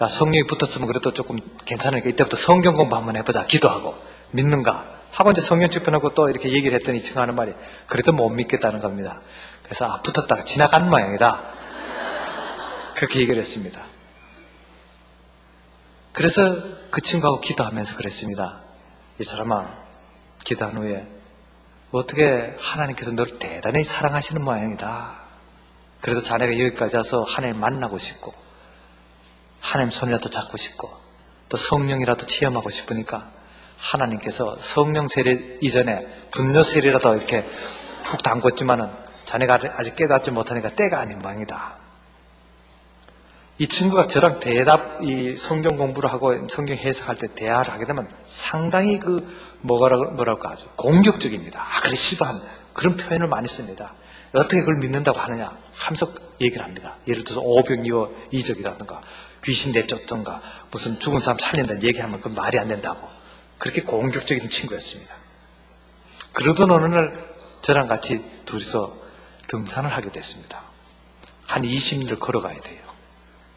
Speaker 1: 성령이 붙었으면 그래도 조금 괜찮으니까 이때부터 성경 공부 한번 해보자. 기도하고 믿는가 하고 이제 성경 집편하고 또 이렇게 얘기를 했더니 청하는 말이 그래도 못 믿겠다는 겁니다. 그래서 붙었다가 지나간 모양이다. 그렇게 얘기를 했습니다. 그래서 그 친구하고 기도하면서 그랬습니다. 이 사람아, 기도한 후에 어떻게 하나님께서 너를 대단히 사랑하시는 모양이다. 그래서 자네가 여기까지 와서 하나님 만나고 싶고 하나님 손이라도 잡고 싶고 또 성령이라도 체험하고 싶으니까 하나님께서 성령 세례 이전에 분뇨 세례라도 이렇게 푹 담궜지만은 자네가 아직 깨닫지 못하니까 때가 아닌 모양이다. 이 친구가 저랑 이 성경 공부를 하고 성경 해석할 때 대화를 하게 되면 상당히 뭐랄까 아주 공격적입니다. 아그레시브한 그런 표현을 많이 씁니다. 어떻게 그걸 믿는다고 하느냐 하면서 얘기를 합니다. 예를 들어서 오병이어 이적이라든가 귀신 내쫓던가 무슨 죽은 사람 살린다는 얘기하면 그건 말이 안 된다고 그렇게 공격적인 친구였습니다. 그러던 어느 날 저랑 같이 둘이서 등산을 하게 됐습니다. 한 20리를 걸어가야 돼요.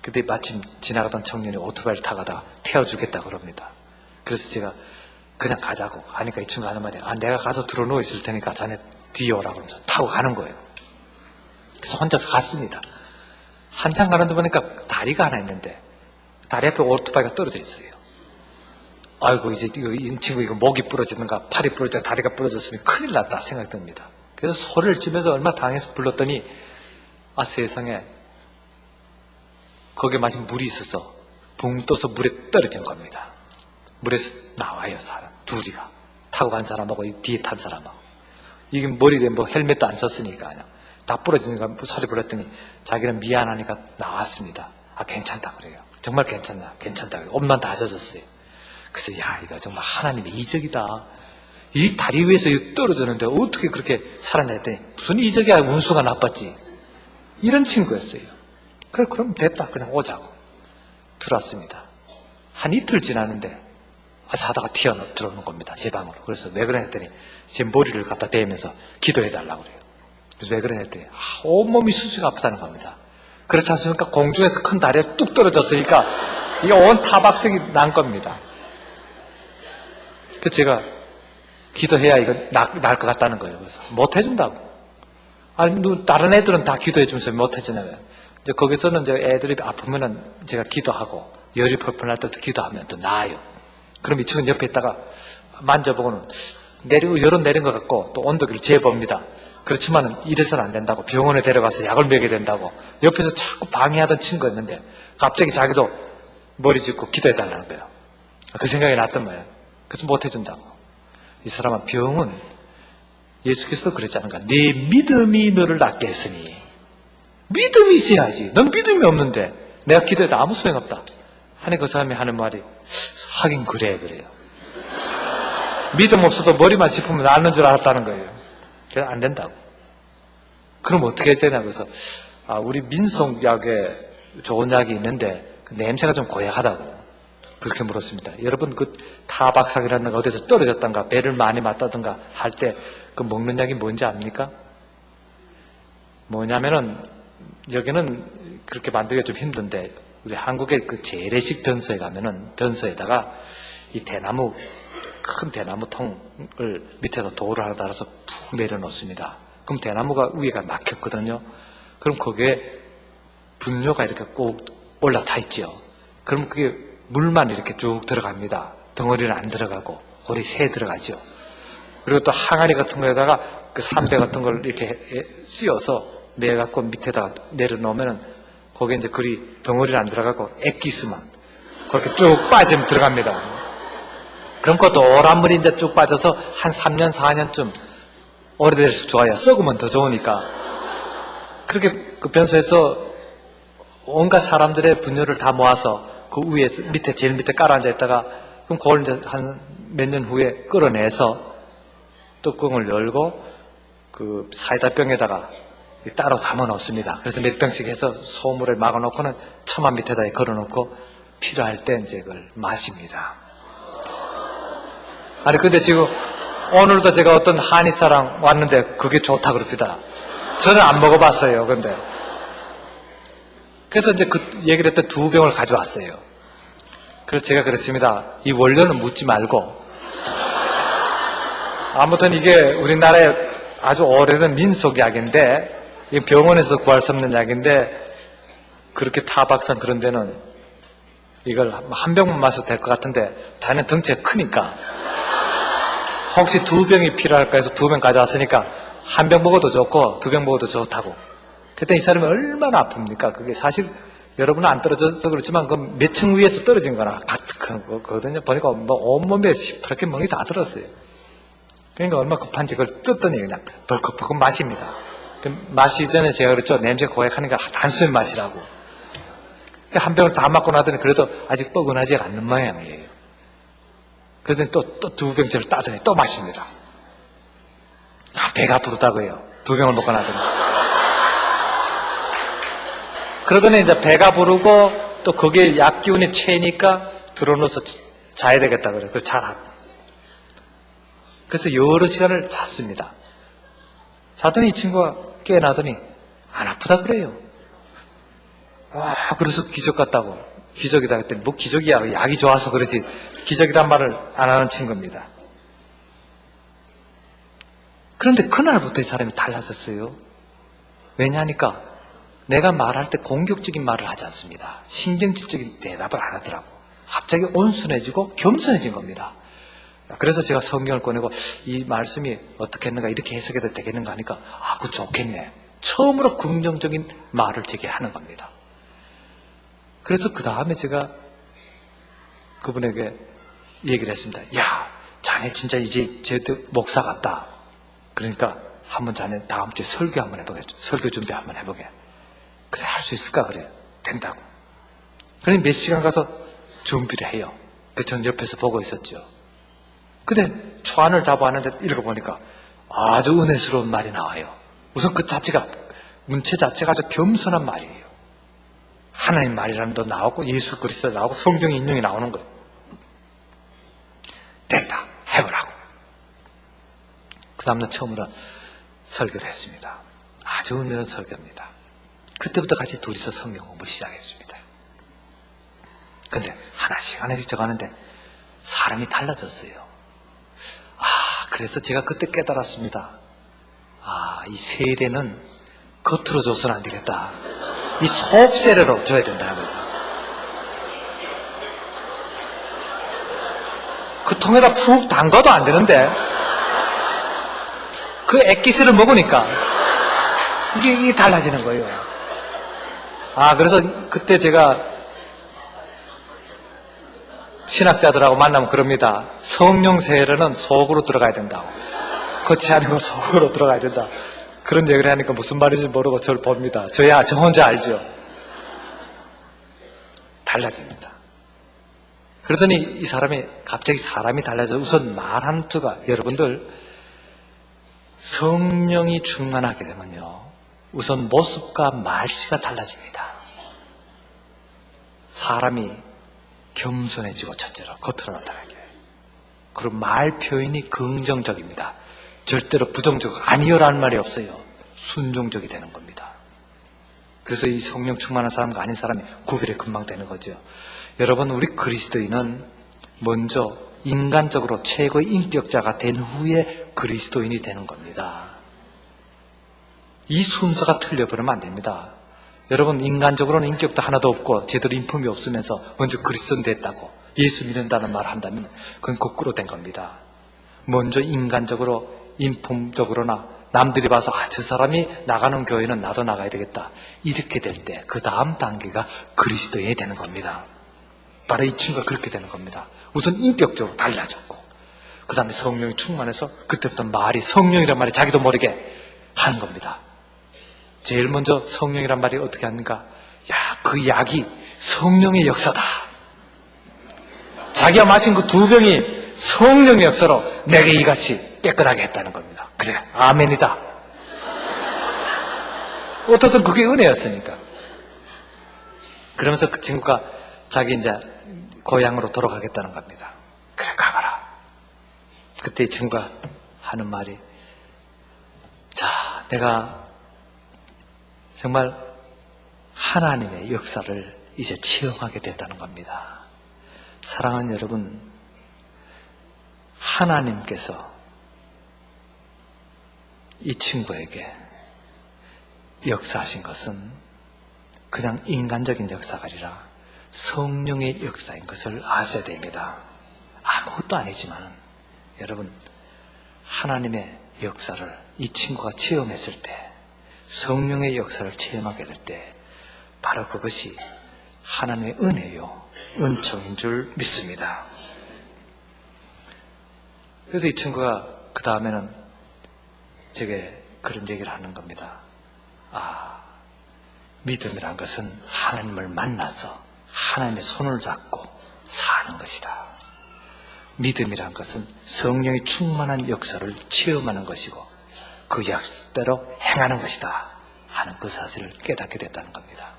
Speaker 1: 그때 마침 지나가던 청년이 오토바이를 타가다 태워주겠다 그럽니다. 그래서 제가 그냥 가자고 하니까 이 친구가 하는 말이 내가 가서 들어누워 있을 테니까 자네 뒤에 오라고 그러면서 타고 가는 거예요. 그래서 혼자서 갔습니다. 한참 가는데 보니까 다리가 하나 있는데 다리 앞에 오토바이가 떨어져 있어요. 아이고 이제 이 친구 이거 목이 부러지는가 팔이 부러져 다리가 부러졌으면 큰일 났다 생각이 듭니다. 그래서 소리를 지면서 얼마 당해서 불렀더니 세상에 거기에 마침 물이 있어서 붕 떠서 물에 떨어진 겁니다. 물에서 나와요 사람 둘이가 타고 간 사람하고 이 뒤에 탄 사람하고 이게 머리에 뭐 헬멧도 안 썼으니까 그냥 다 부러지니까 소리 불렀더니 자기는 미안하니까 나왔습니다. 괜찮다 그래요. 정말 괜찮다. 옷만 다 젖었어요. 그래서 이거 정말 하나님의 이적이다. 이 다리 위에서 떨어졌는데 어떻게 그렇게 살았냐 했더니 무슨 이적이야 운수가 나빴지. 이런 친구였어요. 그럼 됐다 그냥 오자고 들어왔습니다. 한 이틀 지났는데 자다가 들어오는 겁니다. 제 방으로. 그래서 왜 그러냐 했더니 제 머리를 갖다 대면서 기도해달라고 그래요. 그래서 왜 그러냐 했더니 온몸이 수시가 아프다는 겁니다. 그렇지 않습니까? 공중에서 큰 다리가 뚝 떨어졌으니까 이게 온 타박색이 난 겁니다. 그래서 제가 기도해야 이거 날 것 같다는 거예요. 그래서 못 해준다고. 다른 애들은 다 기도해주면서 못 해주냐고요. 이제 거기서는 이제 애들이 아프면은 제가 기도하고 열이 펄펄 날 때도 기도하면 더 나아요. 그럼 이 친구는 옆에 있다가 만져보고는 열은 내린 것 같고 또 온도계를 재봅니다. 그렇지만은 이래서는 안 된다고 병원에 데려가서 약을 먹여야 된다고 옆에서 자꾸 방해하던 친구였는데 갑자기 자기도 머리 짚고 기도해달라는 거예요. 그 생각이 났던 거예요. 그래서 못 해준다고. 이 사람은 병은 예수께서도 그랬지 않은가? 네 믿음이 너를 낫게 했으니 믿음이 있어야지. 넌 믿음이 없는데 내가 기도해도 아무 소용없다. 하니 그 사람이 하는 말이 하긴 그래요. 믿음 없어도 머리만 짚으면 낫는 줄 알았다는 거예요. 그래서 안 된다고. 그럼 어떻게 해야 되냐 그래서 우리 민속약에 좋은 약이 있는데 그 냄새가 좀 고약하다고 그렇게 물었습니다. 여러분 그 타박상이라는 거 어디서 떨어졌던가 배를 많이 맞다던가 할 때 그 먹는 약이 뭔지 압니까? 뭐냐면은 여기는 그렇게 만들기가 좀 힘든데 우리 한국의 그 재래식 변소에 가면은 변소에다가 이 대나무 큰 대나무 통을 밑에다 돌을 하나 달아서 푹 내려놓습니다. 그럼 대나무가 위에가 막혔거든요. 그럼 거기에 분뇨가 이렇게 꼭 올라타 있죠. 그럼 그게 물만 이렇게 쭉 들어갑니다. 덩어리는 안 들어가고 골이 새 들어가죠. 그리고 또 항아리 같은 거에다가 그 삼배 같은 걸 이렇게 씌워서 내갖고 밑에다 내려놓으면은 거기에 이제 그리 덩어리는 안 들어가고 액기스만 그렇게 쭉 빠지면 들어갑니다. 그럼 그 노란 물이 이제 쭉 빠져서 한 3년, 4년쯤 오래될수록 좋아요. 썩으면 더 좋으니까. 그렇게 그 변소에서 온갖 사람들의 분뇨를 다 모아서 그 위에, 제일 밑에 깔아앉아 있다가, 그럼 그걸 이제 한 몇 년 후에 끌어내서 뚜껑을 열고 그 사이다 병에다가 따로 담아 놓습니다. 그래서 몇 병씩 해서 소물에 막아 놓고는 처마 밑에다 걸어 놓고 필요할 때 이제 그걸 마십니다. 아니 근데 지금 오늘도 제가 어떤 한의사랑 왔는데 그게 좋다 그럽니다. 저는 안 먹어봤어요. 근데 그래서 이제 그 얘기를 했던 2병을 가져왔어요. 그래서 제가 그랬습니다. 이 원료는 묻지 말고 아무튼 이게 우리나라의 아주 오래된 민속약인데 이 병원에서 구할 수 없는 약인데 그렇게 타박산 그런 데는 이걸 한 병만 마셔도 될 것 같은데 자네 덩치가 크니까 혹시 2병이 필요할까 해서 2병 가져왔으니까 1병 먹어도 좋고 2병 먹어도 좋다고. 그때 이 사람이 얼마나 아픕니까? 그게 사실 여러분은 안 떨어져서 그렇지만 그 몇 층 위에서 떨어진 거나 같은 거거든요. 보니까 뭐 온몸에 시퍼렇게 멍이 다 들었어요. 그러니까 얼마나 급한지 그걸 뜯더니 그냥 벌컥벌컥 마십니다. 마시기 전에 제가 그랬죠. 냄새 고약하니까 단숨에 마시라고. 한 병을 다 맞고 나더니 그래도 아직 뻐근하지 않는 모양이에요. 그래서 또 2병째를 따져니 또 마십니다. 배가 부르다고요. 2병을 먹고 나더니. 그러더니 이제 배가 부르고 또 거기에 약 기운이 채니까 들어누워서 자야 되겠다 그래요. 그래서 자라고. 그래서 여러 시간을 잤습니다. 자더니 이 친구가 깨어나더니 안 아프다 그래요. 그래서 기적 같다고. 기적이다 했더니 뭐 기적이야. 약이 좋아서 그러지. 기적이란 말을 안 하는 친구입니다. 그런데 그날부터 이 사람이 달라졌어요. 왜냐하니까 내가 말할 때 공격적인 말을 하지 않습니다. 심정지적인 대답을 안 하더라고. 갑자기 온순해지고 겸손해진 겁니다. 그래서 제가 성경을 꺼내고 이 말씀이 어떻게 했는가 이렇게 해석해도 되겠는가 하니까 그거 좋겠네. 처음으로 긍정적인 말을 제게 하는 겁니다. 그래서 그 다음에 제가 그분에게 얘기를 했습니다. 야, 자네 진짜 이제 제때 목사 같다. 그러니까 한번 자네 다음 주에 설교 한번 해보게. 설교 준비 한번 해보게. 그래, 할 수 있을까? 그래. 된다고. 그러니 몇 시간 가서 준비를 해요. 전 옆에서 보고 있었죠. 근데 초안을 잡아왔는데 읽어보니까 아주 은혜스러운 말이 나와요. 우선 그 자체가, 문체 자체가 아주 겸손한 말이에요. 하나님 말이라는 도 나오고 예수 그리스도 나오고 성경 인용이 나오는 거예요. 된다. 해보라고. 그 다음날 처음으로 설교를 했습니다. 아주 은혜로운 설교입니다. 그때부터 같이 둘이서 성경 공부를 시작했습니다. 근데 하나씩 적어가는데 사람이 달라졌어요. 그래서 제가 그때 깨달았습니다. 이 세례는 겉으로 줘서는 안 되겠다. 이 속 세례로 줘야 된다는 거죠. 그 통에다 푹 담가도 안 되는데 그 액기스를 먹으니까 이게 달라지는 거예요. 그래서 그때 제가 신학자들하고 만나면 그럽니다. 성령 세례는 속으로 들어가야 된다고. 겉이 아니고 속으로 들어가야 된다. 그런 얘기를 하니까 무슨 말인지 모르고 저를 봅니다. 저 혼자 알죠. 달라집니다. 그러더니 이 사람이 갑자기 사람이 달라져. 우선 말하는 투가 여러분들 성령이 충만하게 되면요. 우선 모습과 말씨가 달라집니다. 사람이 겸손해지고 첫째로 겉으로 나타나게. 그리고 말 표현이 긍정적입니다. 절대로 부정적, 아니요라는 말이 없어요. 순종적이 되는 겁니다. 그래서 이 성령 충만한 사람과 아닌 사람이 구별이 금방 되는 거죠. 여러분, 우리 그리스도인은 먼저 인간적으로 최고의 인격자가 된 후에 그리스도인이 되는 겁니다. 이 순서가 틀려버리면 안 됩니다. 여러분, 인간적으로는 인격도 하나도 없고 제대로 인품이 없으면서 먼저 그리스도인 됐다고 예수 믿는다는 말을 한다면 그건 거꾸로 된 겁니다. 먼저 인간적으로 인품적으로나 남들이 봐서 저 사람이 나가는 교회는 나도 나가야 되겠다. 이렇게 될 때 그 다음 단계가 그리스도인이 되는 겁니다. 바로 이 친구가 그렇게 되는 겁니다. 우선 인격적으로 달라졌고 그 다음에 성령이 충만해서 그때부터 말이 성령이란 말이 자기도 모르게 하는 겁니다. 제일 먼저 성령이란 말이 어떻게 하는가? 그 약이 성령의 역사다. 자기가 마신 그 2병이 성령의 역사로 내게 이같이 깨끗하게 했다는 겁니다. 그래, 아멘이다. 어떻든 그게 은혜였으니까. 그러면서 그 친구가 자기 이제 고향으로 돌아가겠다는 겁니다. 그래, 가거라. 그때 이 친구가 하는 말이, 자, 내가 정말 하나님의 역사를 이제 체험하게 됐다는 겁니다. 사랑하는 여러분, 하나님께서 이 친구에게 역사하신 것은 그냥 인간적인 역사가 아니라 성령의 역사인 것을 아셔야 됩니다. 아무것도 아니지만 여러분, 하나님의 역사를 이 친구가 체험했을 때, 성령의 역사를 체험하게 될 때 바로 그것이 하나님의 은혜요, 은총인 줄 믿습니다. 그래서 이 친구가 그 다음에는 제게 그런 얘기를 하는 겁니다. 아, 믿음이란 것은 하나님을 만나서 하나님의 손을 잡고 사는 것이다. 믿음이란 것은 성령이 충만한 역사를 체험하는 것이고 그 약속대로 행하는 것이다 하는 그 사실을 깨닫게 됐다는 겁니다.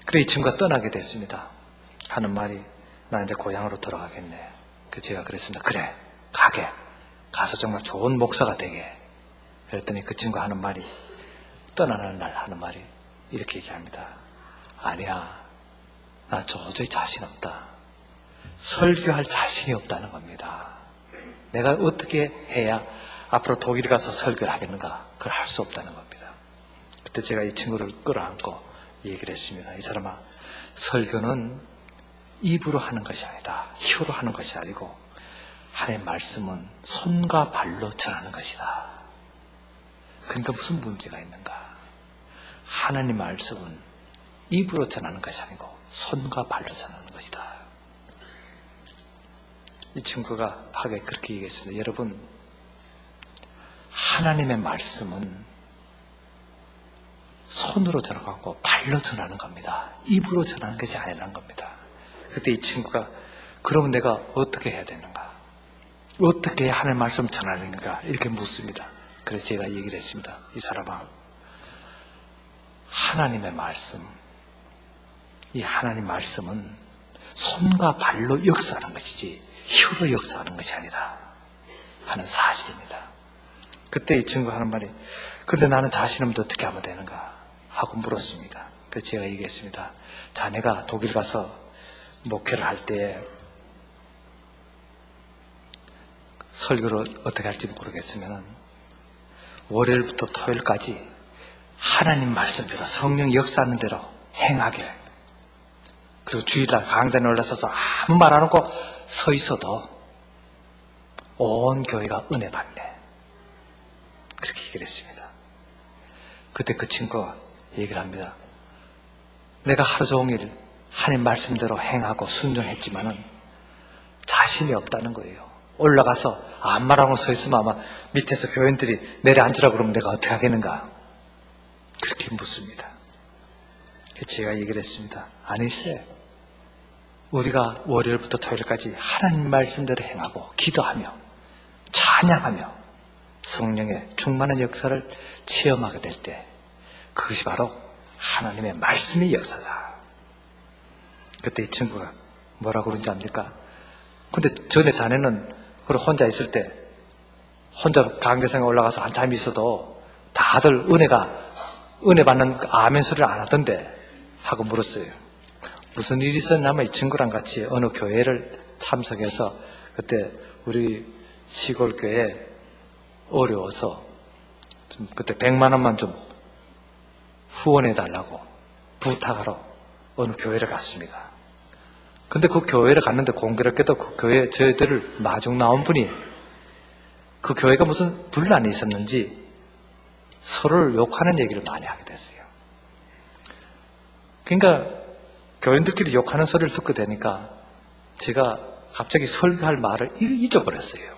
Speaker 1: 그래 이 친구가 떠나게 됐습니다. 하는 말이, 나 이제 고향으로 돌아가겠네. 제가 그랬습니다. 그래, 가게. 가서 정말 좋은 목사가 되게. 그랬더니 그 친구가 하는 말이, 떠나는 날 하는 말이 이렇게 얘기합니다. 아니야, 나 도저히 자신 없다. 설교할 자신이 없다는 겁니다. 내가 어떻게 해야 앞으로 독일에 가서 설교를 하겠는가? 그걸 할 수 없다는 겁니다. 그때 제가 이 친구를 끌어안고 얘기를 했습니다. 이 사람아, 설교는 입으로 하는 것이 아니다. 혀로 하는 것이 아니고 하나님의 말씀은 손과 발로 전하는 것이다. 그러니까 무슨 문제가 있는가? 하나님 말씀은 입으로 전하는 것이 아니고 손과 발로 전하는 것이다. 이 친구가 하게 그렇게 얘기했습니다. 여러분, 하나님의 말씀은 손으로 전하고 발로 전하는 겁니다. 입으로 전하는 것이 아니라는 겁니다. 그때 이 친구가, 그러면 내가 어떻게 해야 되는가? 어떻게 해야 하나님의 말씀을 전하는가? 이렇게 묻습니다. 그래서 제가 얘기를 했습니다. 이 사람아, 하나님의 말씀, 이 하나님 말씀은 손과 발로 역사하는 것이지 혀로 역사하는 것이 아니라 하는 사실입니다. 그때 이 친구가 하는 말이, 근데 나는 자신 없는데 어떻게 하면 되는가? 하고 물었습니다. 그래서 제가 얘기했습니다. 자네가 독일 가서 목회를 할 때 설교를 어떻게 할지 모르겠으면 월요일부터 토요일까지 하나님 말씀대로 성령 역사하는 대로 행하게, 그리고 주일날 강단에 올라서서 아무 말 안 하고 서 있어도 온 교회가 은혜 받네. 그렇게 얘기를 했습니다. 그때 그 친구가 얘기를 합니다. 내가 하루 종일 하나님 말씀대로 행하고 순종했지만은 자신이 없다는 거예요. 올라가서 아무 말 안 하고 서 있으면 아마 밑에서 교인들이 내려앉으라고 그러면 내가 어떻게 하겠는가? 그렇게 묻습니다. 제가 얘기를 했습니다. 아니세, 우리가 월요일부터 토요일까지 하나님 말씀대로 행하고 기도하며 찬양하며 성령의 충만한 역사를 체험하게 될 때 그것이 바로 하나님의 말씀의 역사다. 그때 이 친구가 뭐라고 그런지 압니까? 근데 전에 자네는 혼자 있을 때 혼자 강대상에 올라가서 한참 있어도 다들 은혜 받는 아멘 소리를 안 하던데 하고 물었어요. 무슨 일이 있었냐면 이 친구랑 같이 어느 교회를 참석해서 그때 우리 시골 교회 어려워서 좀 그때 100만 원만 좀 후원해 달라고 부탁하러 어느 교회를 갔습니다. 근데 그 교회를 갔는데 공교롭게도 그 교회 저희들을 마중 나온 분이 그 교회가 무슨 분란이 있었는지 서로를 욕하는 얘기를 많이 하게 됐어요. 그러니까 교인들끼리 욕하는 소리를 듣게 되니까 제가 갑자기 설교할 말을 잊어버렸어요.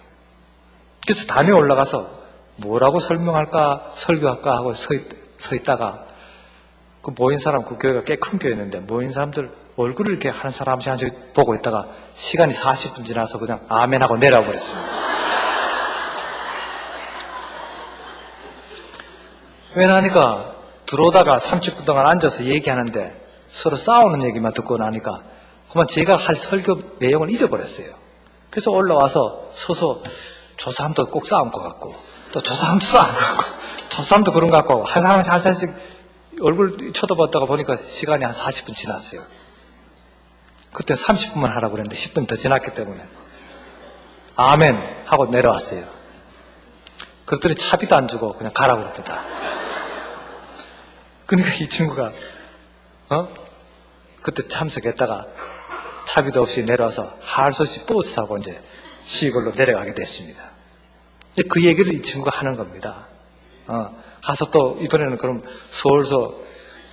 Speaker 1: 그래서 단에 올라가서 뭐라고 설명할까 설교할까 하고 서 있다가 그 모인 사람, 그 교회가 꽤 큰 교회였는데 모인 사람들 얼굴을 이렇게 한 사람씩 한 사람씩 보고 있다가 시간이 40분 지나서 그냥 아멘 하고 내려와 버렸습니다. 왜냐하니까 들어오다가 30분 동안 앉아서 얘기하는데 서로 싸우는 얘기만 듣고 나니까 그만 제가 할 설교 내용을 잊어버렸어요. 그래서 올라와서 서서 저 사람도 꼭 싸운 것 같고 또 저 사람도 싸운 것 같고 저 사람도 그런 것 같고 한 사람씩 한 사람씩 얼굴 쳐다봤다가 보니까 시간이 한 40분 지났어요. 그때 30분만 하라고 그랬는데 10분 더 지났기 때문에 아멘 하고 내려왔어요. 그랬더니 차비도 안 주고 그냥 가라고 그럽니다. 그러니까 이 친구가 그때 참석했다가 차비도 없이 내려와서 할 수 없이 버스 타고 이제 시골로 내려가게 됐습니다. 그 얘기를 이 친구가 하는 겁니다. 가서 또 이번에는 그럼 서울서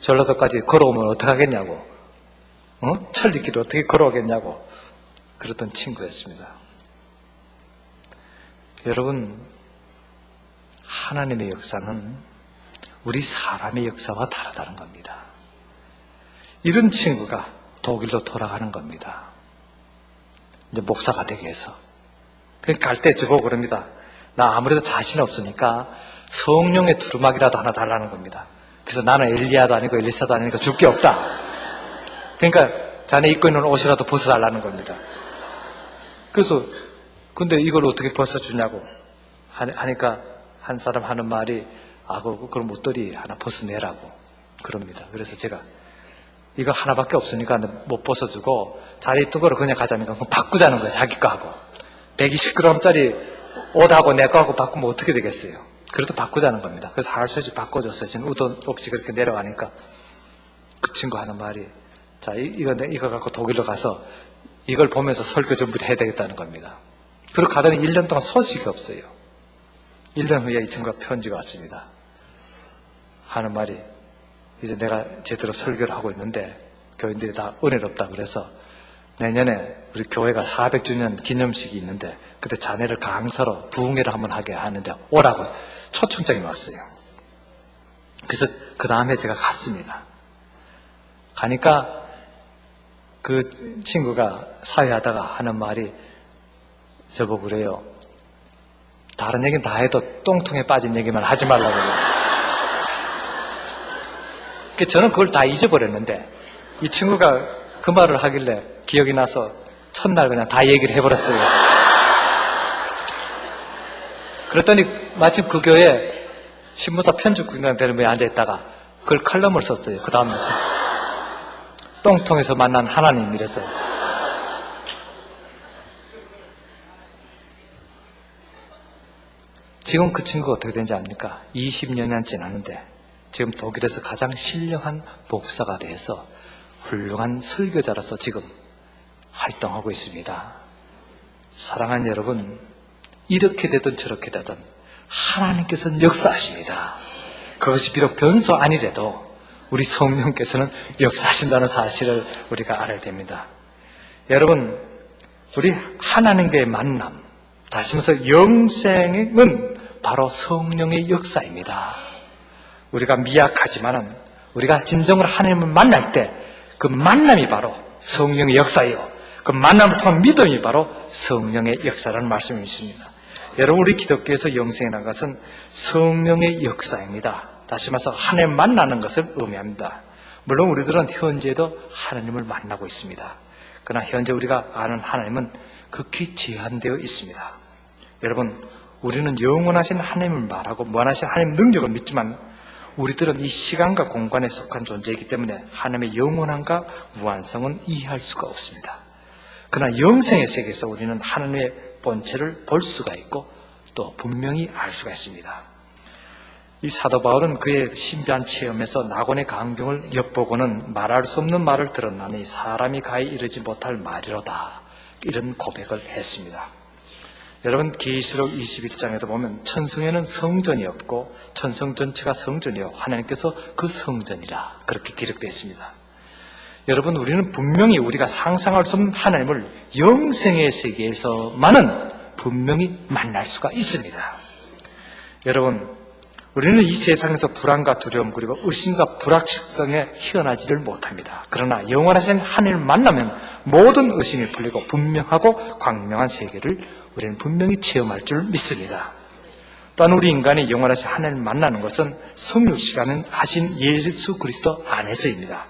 Speaker 1: 전라도까지 걸어오면 어떡하겠냐고, 천리길을 어떻게 걸어오겠냐고 그러던 친구였습니다. 여러분, 하나님의 역사는 우리 사람의 역사와 다르다는 겁니다. 이런 친구가 독일로 돌아가는 겁니다. 이제 목사가 되기 위해서. 갈 때 저보고 그럽니다. 나 아무래도 자신 없으니까 성령의 두루마기라도 하나 달라는 겁니다. 그래서 나는 엘리야도 아니고 엘리사도 아니니까 줄 게 없다. 그러니까 자네 입고 있는 옷이라도 벗어달라는 겁니다. 그래서 근데 이걸 어떻게 벗어주냐고 하니까 한 사람 하는 말이 그럼 옷들이 하나 벗어내라고 그럽니다. 그래서 제가 이거 하나밖에 없으니까 못 벗어주고 자네 입던 거로 그냥 가자니까 그럼 바꾸자는 거예요. 자기 거 하고 120g짜리 옷하고 내 거하고 바꾸면 어떻게 되겠어요? 그래도 바꾸자는 겁니다. 그래서 할 수 없이 바꿔줬어요. 지금 우도 없이 그렇게 내려가니까 그 친구 하는 말이 자 이거 갖고 독일로 가서 이걸 보면서 설교 준비를 해야 되겠다는 겁니다. 그리고 가더니 1년 동안 소식이 없어요. 1년 후에 이 친구가 편지가 왔습니다. 하는 말이 이제 내가 제대로 설교를 하고 있는데 교인들이 다 은혜롭다 그래서 내년에 우리 교회가 400주년 기념식이 있는데 그때 자네를 강사로 부흥회를 한번 하게 하는데 오라고 초청장이 왔어요. 그래서 그 다음에 제가 갔습니다. 가니까 그 친구가 사회하다가 하는 말이 저보고 그래요. 다른 얘기는 다 해도 똥통에 빠진 얘기만 하지 말라고. 저는 그걸 다 잊어버렸는데 이 친구가 그 말을 하길래 기억이 나서 첫날 그냥 다 얘기를 해버렸어요. 그랬더니 마침 그 교회 신문사 편집국장 되는 분이 앉아있다가 그걸 칼럼을 썼어요. 그 다음날 똥통에서 만난 하나님 이래서. 지금 그 친구가 어떻게 되는지 압니까? 20년이 지났는데 지금 독일에서 가장 신령한 목사가 돼서 훌륭한 설교자로서 지금 활동하고 있습니다. 사랑하는 여러분, 이렇게 되든 저렇게 되든 하나님께서는 역사하십니다. 그것이 비록 변소 아니래도 우리 성령께서는 역사하신다는 사실을 우리가 알아야 됩니다. 여러분, 우리 하나님과의 만남, 다시 말해서 영생은 바로 성령의 역사입니다. 우리가 미약하지만은 우리가 진정으로 하나님을 만날 때 그 만남이 바로 성령의 역사예요. 그 만남을 통한 믿음이 바로 성령의 역사라는 말씀이 있습니다. 여러분, 우리 기독교에서 영생이라는 것은 성령의 역사입니다. 다시 말해서 하나님 만나는 것을 의미합니다. 물론 우리들은 현재도 하나님을 만나고 있습니다. 그러나 현재 우리가 아는 하나님은 극히 제한되어 있습니다. 여러분, 우리는 영원하신 하나님을 말하고 무한하신 하나님의 능력을 믿지만 우리들은 이 시간과 공간에 속한 존재이기 때문에 하나님의 영원함과 무한성은 이해할 수가 없습니다. 그러나 영생의 세계에서 우리는 하나님의 본체를 볼 수가 있고 또 분명히 알 수가 있습니다. 이 사도 바울은 그의 신비한 체험에서 낙원의 광경을 엿보고는 말할 수 없는 말을 들었나니 사람이 가히 이르지 못할 말이로다, 이런 고백을 했습니다. 여러분, 계시록 21장에도 보면 천성에는 성전이 없고 천성 전체가 성전이요 하나님께서 그 성전이라 그렇게 기록되어 있습니다. 여러분, 우리는 분명히 우리가 상상할 수 없는 하나님을 영생의 세계에서만은 분명히 만날 수가 있습니다. 여러분, 우리는 이 세상에서 불안과 두려움 그리고 의심과 불확실성에 헤어나지를 못합니다. 그러나 영원하신 하나님을 만나면 모든 의심이 풀리고 분명하고 광명한 세계를 우리는 분명히 체험할 줄 믿습니다. 또한 우리 인간이 영원하신 하나님을 만나는 것은 성육시간은 하신 예수 그리스도 안에서입니다.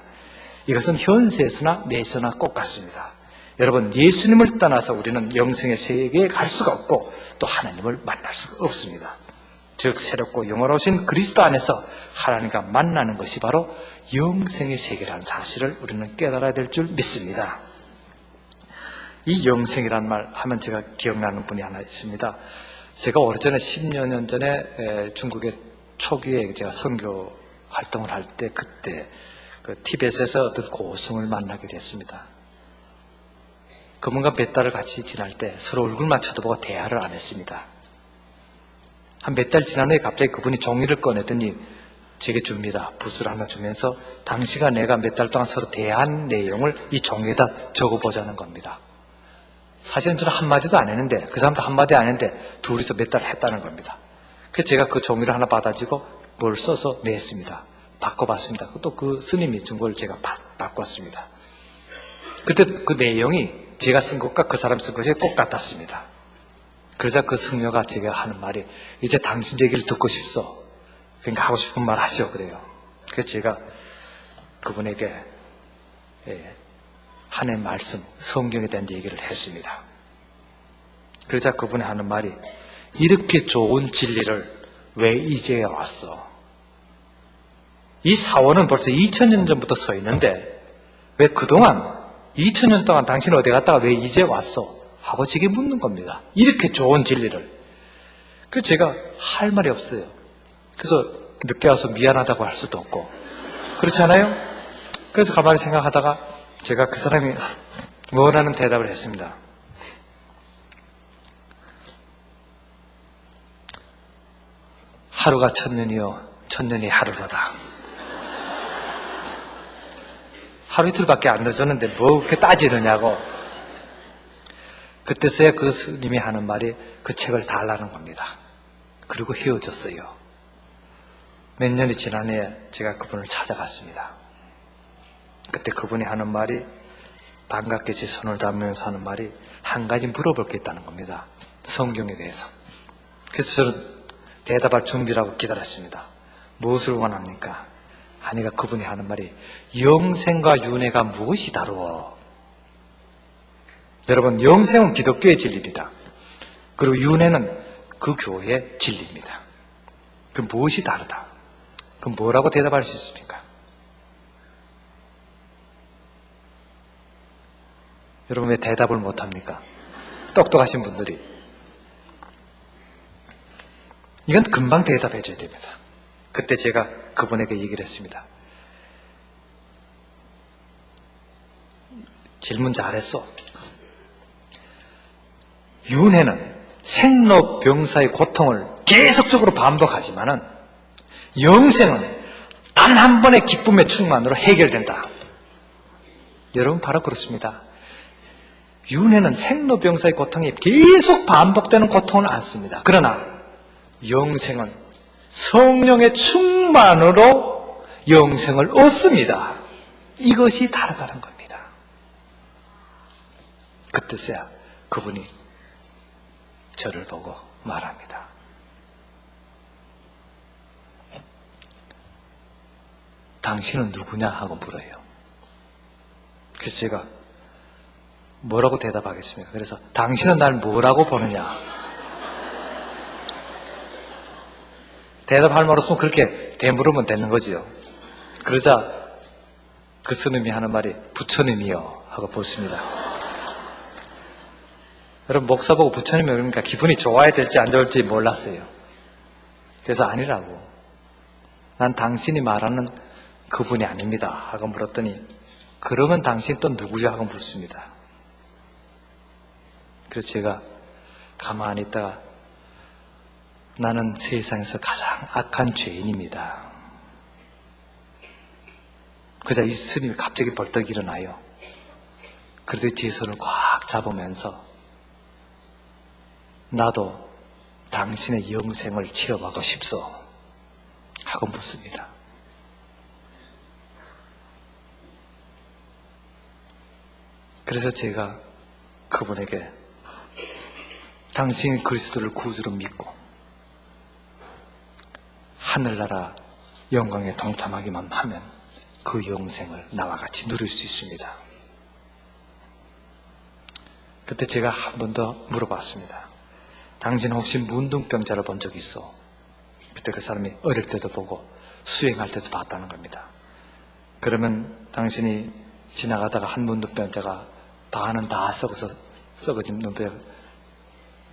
Speaker 1: 이것은 현세에서나 내세나 꼭 같습니다. 여러분, 예수님을 떠나서 우리는 영생의 세계에 갈 수가 없고 또 하나님을 만날 수가 없습니다. 즉 새롭고 영원하신 그리스도 안에서 하나님과 만나는 것이 바로 영생의 세계라는 사실을 우리는 깨달아야 될 줄 믿습니다. 이 영생이라는 말 하면 제가 기억나는 분이 하나 있습니다. 제가 오래전에 10여 년 전에 중국의 초기에 제가 선교 활동을 할 때 그때 그 티벳에서 어떤 고승을 만나게 됐습니다. 그분과 몇 달을 같이 지날 때 서로 얼굴만 쳐다보고 대화를 안 했습니다. 한 몇 달 지난 후에 갑자기 그분이 종이를 꺼내더니 제게 줍니다. 붓을 하나 주면서 당시가 내가 몇 달 동안 서로 대한 내용을 이 종이에다 적어보자는 겁니다. 사실은 저는 한마디도 안 했는데 그 사람도 한마디 안 했는데 둘이서 몇 달 했다는 겁니다. 그래서 제가 그 종이를 하나 받아지고 뭘 써서 냈습니다. 바꿔봤습니다. 또 그 스님이 준 걸 제가 바꿨습니다. 그때 그 내용이 제가 쓴 것과 그 사람 쓴 것이 똑같았습니다. 그러자 그 승려가 제가 하는 말이 이제 당신 얘기를 듣고 싶소. 그러니까 하고 싶은 말 하시오 그래요. 그래서 제가 그분에게 하나님의 말씀, 성경에 대한 얘기를 했습니다. 그러자 그분이 하는 말이 이렇게 좋은 진리를 왜 이제야 왔어? 이 사원은 벌써 2000년 전부터 서 있는데 왜 그동안 2000년 동안 당신 어디 갔다가 왜 이제 왔어? 하고 제게 묻는 겁니다. 이렇게 좋은 진리를. 그래서 제가 할 말이 없어요. 그래서 늦게 와서 미안하다고 할 수도 없고 그렇잖아요? 그래서 가만히 생각하다가 제가 그 사람이 원하는 대답을 했습니다. 하루가 1000년이요 1000년이 하루로다. 하루 이틀밖에 안 늦었는데 뭐 그렇게 따지느냐고. 그때서야 그 스님이 하는 말이 그 책을 달라는 겁니다. 그리고 헤어졌어요. 몇 년이 지난 후에 제가 그분을 찾아갔습니다. 그때 그분이 하는 말이 반갑게 제 손을 잡으면서 하는 말이 한 가지 물어볼 게 있다는 겁니다. 성경에 대해서. 그래서 저는 대답할 준비를 하고 기다렸습니다. 무엇을 원합니까? 아니가 그분이 하는 말이 영생과 윤회가 무엇이 다루어? 여러분, 영생은 기독교의 진리입니다. 그리고 윤회는 그 교회의 진리입니다. 그 무엇이 다르다? 그럼 뭐라고 대답할 수 있습니까? 여러분 왜 대답을 못합니까? 똑똑하신 분들이. 이건 금방 대답해 줘야 됩니다. 그때 제가 그분에게 얘기를 했습니다. 질문 잘했어. 윤회는 생로병사의 고통을 계속적으로 반복하지만은 영생은 단 한 번의 기쁨의 충만으로 해결된다. 여러분 바로 그렇습니다. 윤회는 생로병사의 고통이 계속 반복되는 고통을 안습니다. 그러나 영생은 성령의 충만으로 영생을 얻습니다. 이것이 다르다는 겁니다. 그때서야 그분이 저를 보고 말합니다. 당신은 누구냐 하고 물어요. 그래서 제가 뭐라고 대답하겠습니까? 그래서 당신은 날 뭐라고 보느냐? 대답할 말 없으면 그렇게 되물으면 되는 거지요. 그러자 그 스님이 하는 말이 부처님이요 하고 묻습니다. 여러분 목사 보고 부처님이 그러니까 기분이 좋아야 될지 안 좋을지 몰랐어요. 그래서 아니라고. 난 당신이 말하는 그분이 아닙니다 하고 물었더니 그러면 당신 또 누구야 하고 묻습니다. 그래서 제가 가만히 있다가 나는 세상에서 가장 악한 죄인입니다. 그러자 이 스님이 갑자기 벌떡 일어나요. 그래도 제 손을 꽉 잡으면서 나도 당신의 영생을 체험하고 싶소. 하고 묻습니다. 그래서 제가 그분에게 당신이 그리스도를 구주로 믿고 하늘나라 영광에 동참하기만 하면 그 영생을 나와 같이 누릴 수 있습니다. 그때 제가 한 번 더 물어봤습니다. 당신 혹시 문둥병자를 본 적 있어? 그때 그 사람이 어릴 때도 보고 수행할 때도 봤다는 겁니다. 그러면 당신이 지나가다가 한 문둥병자가 반은 다 썩어진 눈병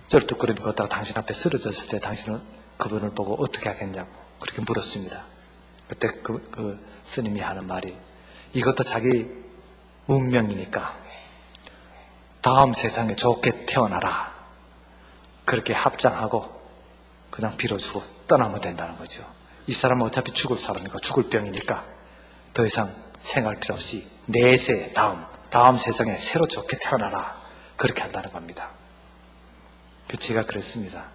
Speaker 1: 쩔뚝거리며 걷다가 당신 앞에 쓰러졌을 때 당신은 그분을 보고 어떻게 하겠냐고 그렇게 물었습니다. 그때 그 스님이 하는 말이 이것도 자기 운명이니까 다음 세상에 좋게 태어나라. 그렇게 합장하고 그냥 빌어주고 떠나면 된다는 거죠. 이 사람은 어차피 죽을 사람이니까 죽을 병이니까 더 이상 생활 필요 없이 내세 다음 세상에 새로 좋게 태어나라. 그렇게 한다는 겁니다. 제가 그랬습니다.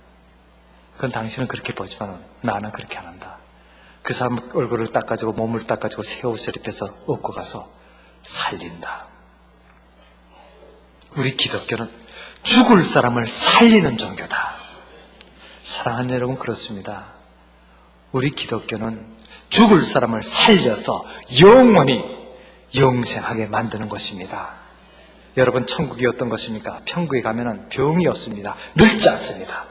Speaker 1: 그건 당신은 그렇게 보지만 나는 그렇게 안 한다. 그 사람 얼굴을 닦아주고 몸을 닦아주고 새 옷을 입혀서 업고 가서 살린다. 우리 기독교는 죽을 사람을 살리는 종교다. 사랑하는 여러분, 그렇습니다. 우리 기독교는 죽을 사람을 살려서 영원히 영생하게 만드는 것입니다. 여러분, 천국이 어떤 것입니까? 천국에 가면은 병이 없습니다. 늙지 않습니다.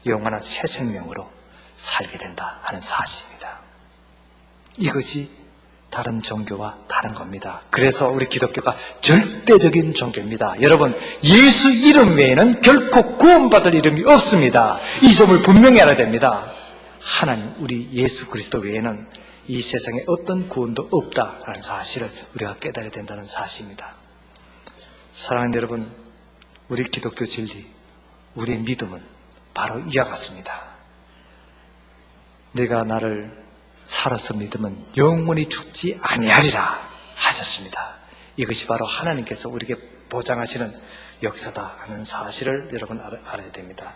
Speaker 1: 영원한 새 생명으로 살게 된다 하는 사실입니다. 이것이 다른 종교와 다른 겁니다. 그래서 우리 기독교가 절대적인 종교입니다. 여러분, 예수 이름 외에는 결코 구원받을 이름이 없습니다. 이 점을 분명히 알아야 됩니다. 하나님, 우리 예수 그리스도 외에는 이 세상에 어떤 구원도 없다라는 사실을 우리가 깨달아야 된다는 사실입니다. 사랑하는 여러분, 우리 기독교 진리, 우리의 믿음은 바로 이와 같습니다. 내가 나를 살아서 믿으면 영원히 죽지 아니하리라 하셨습니다. 이것이 바로 하나님께서 우리에게 보장하시는 역사다 하는 사실을 여러분 알아야 됩니다.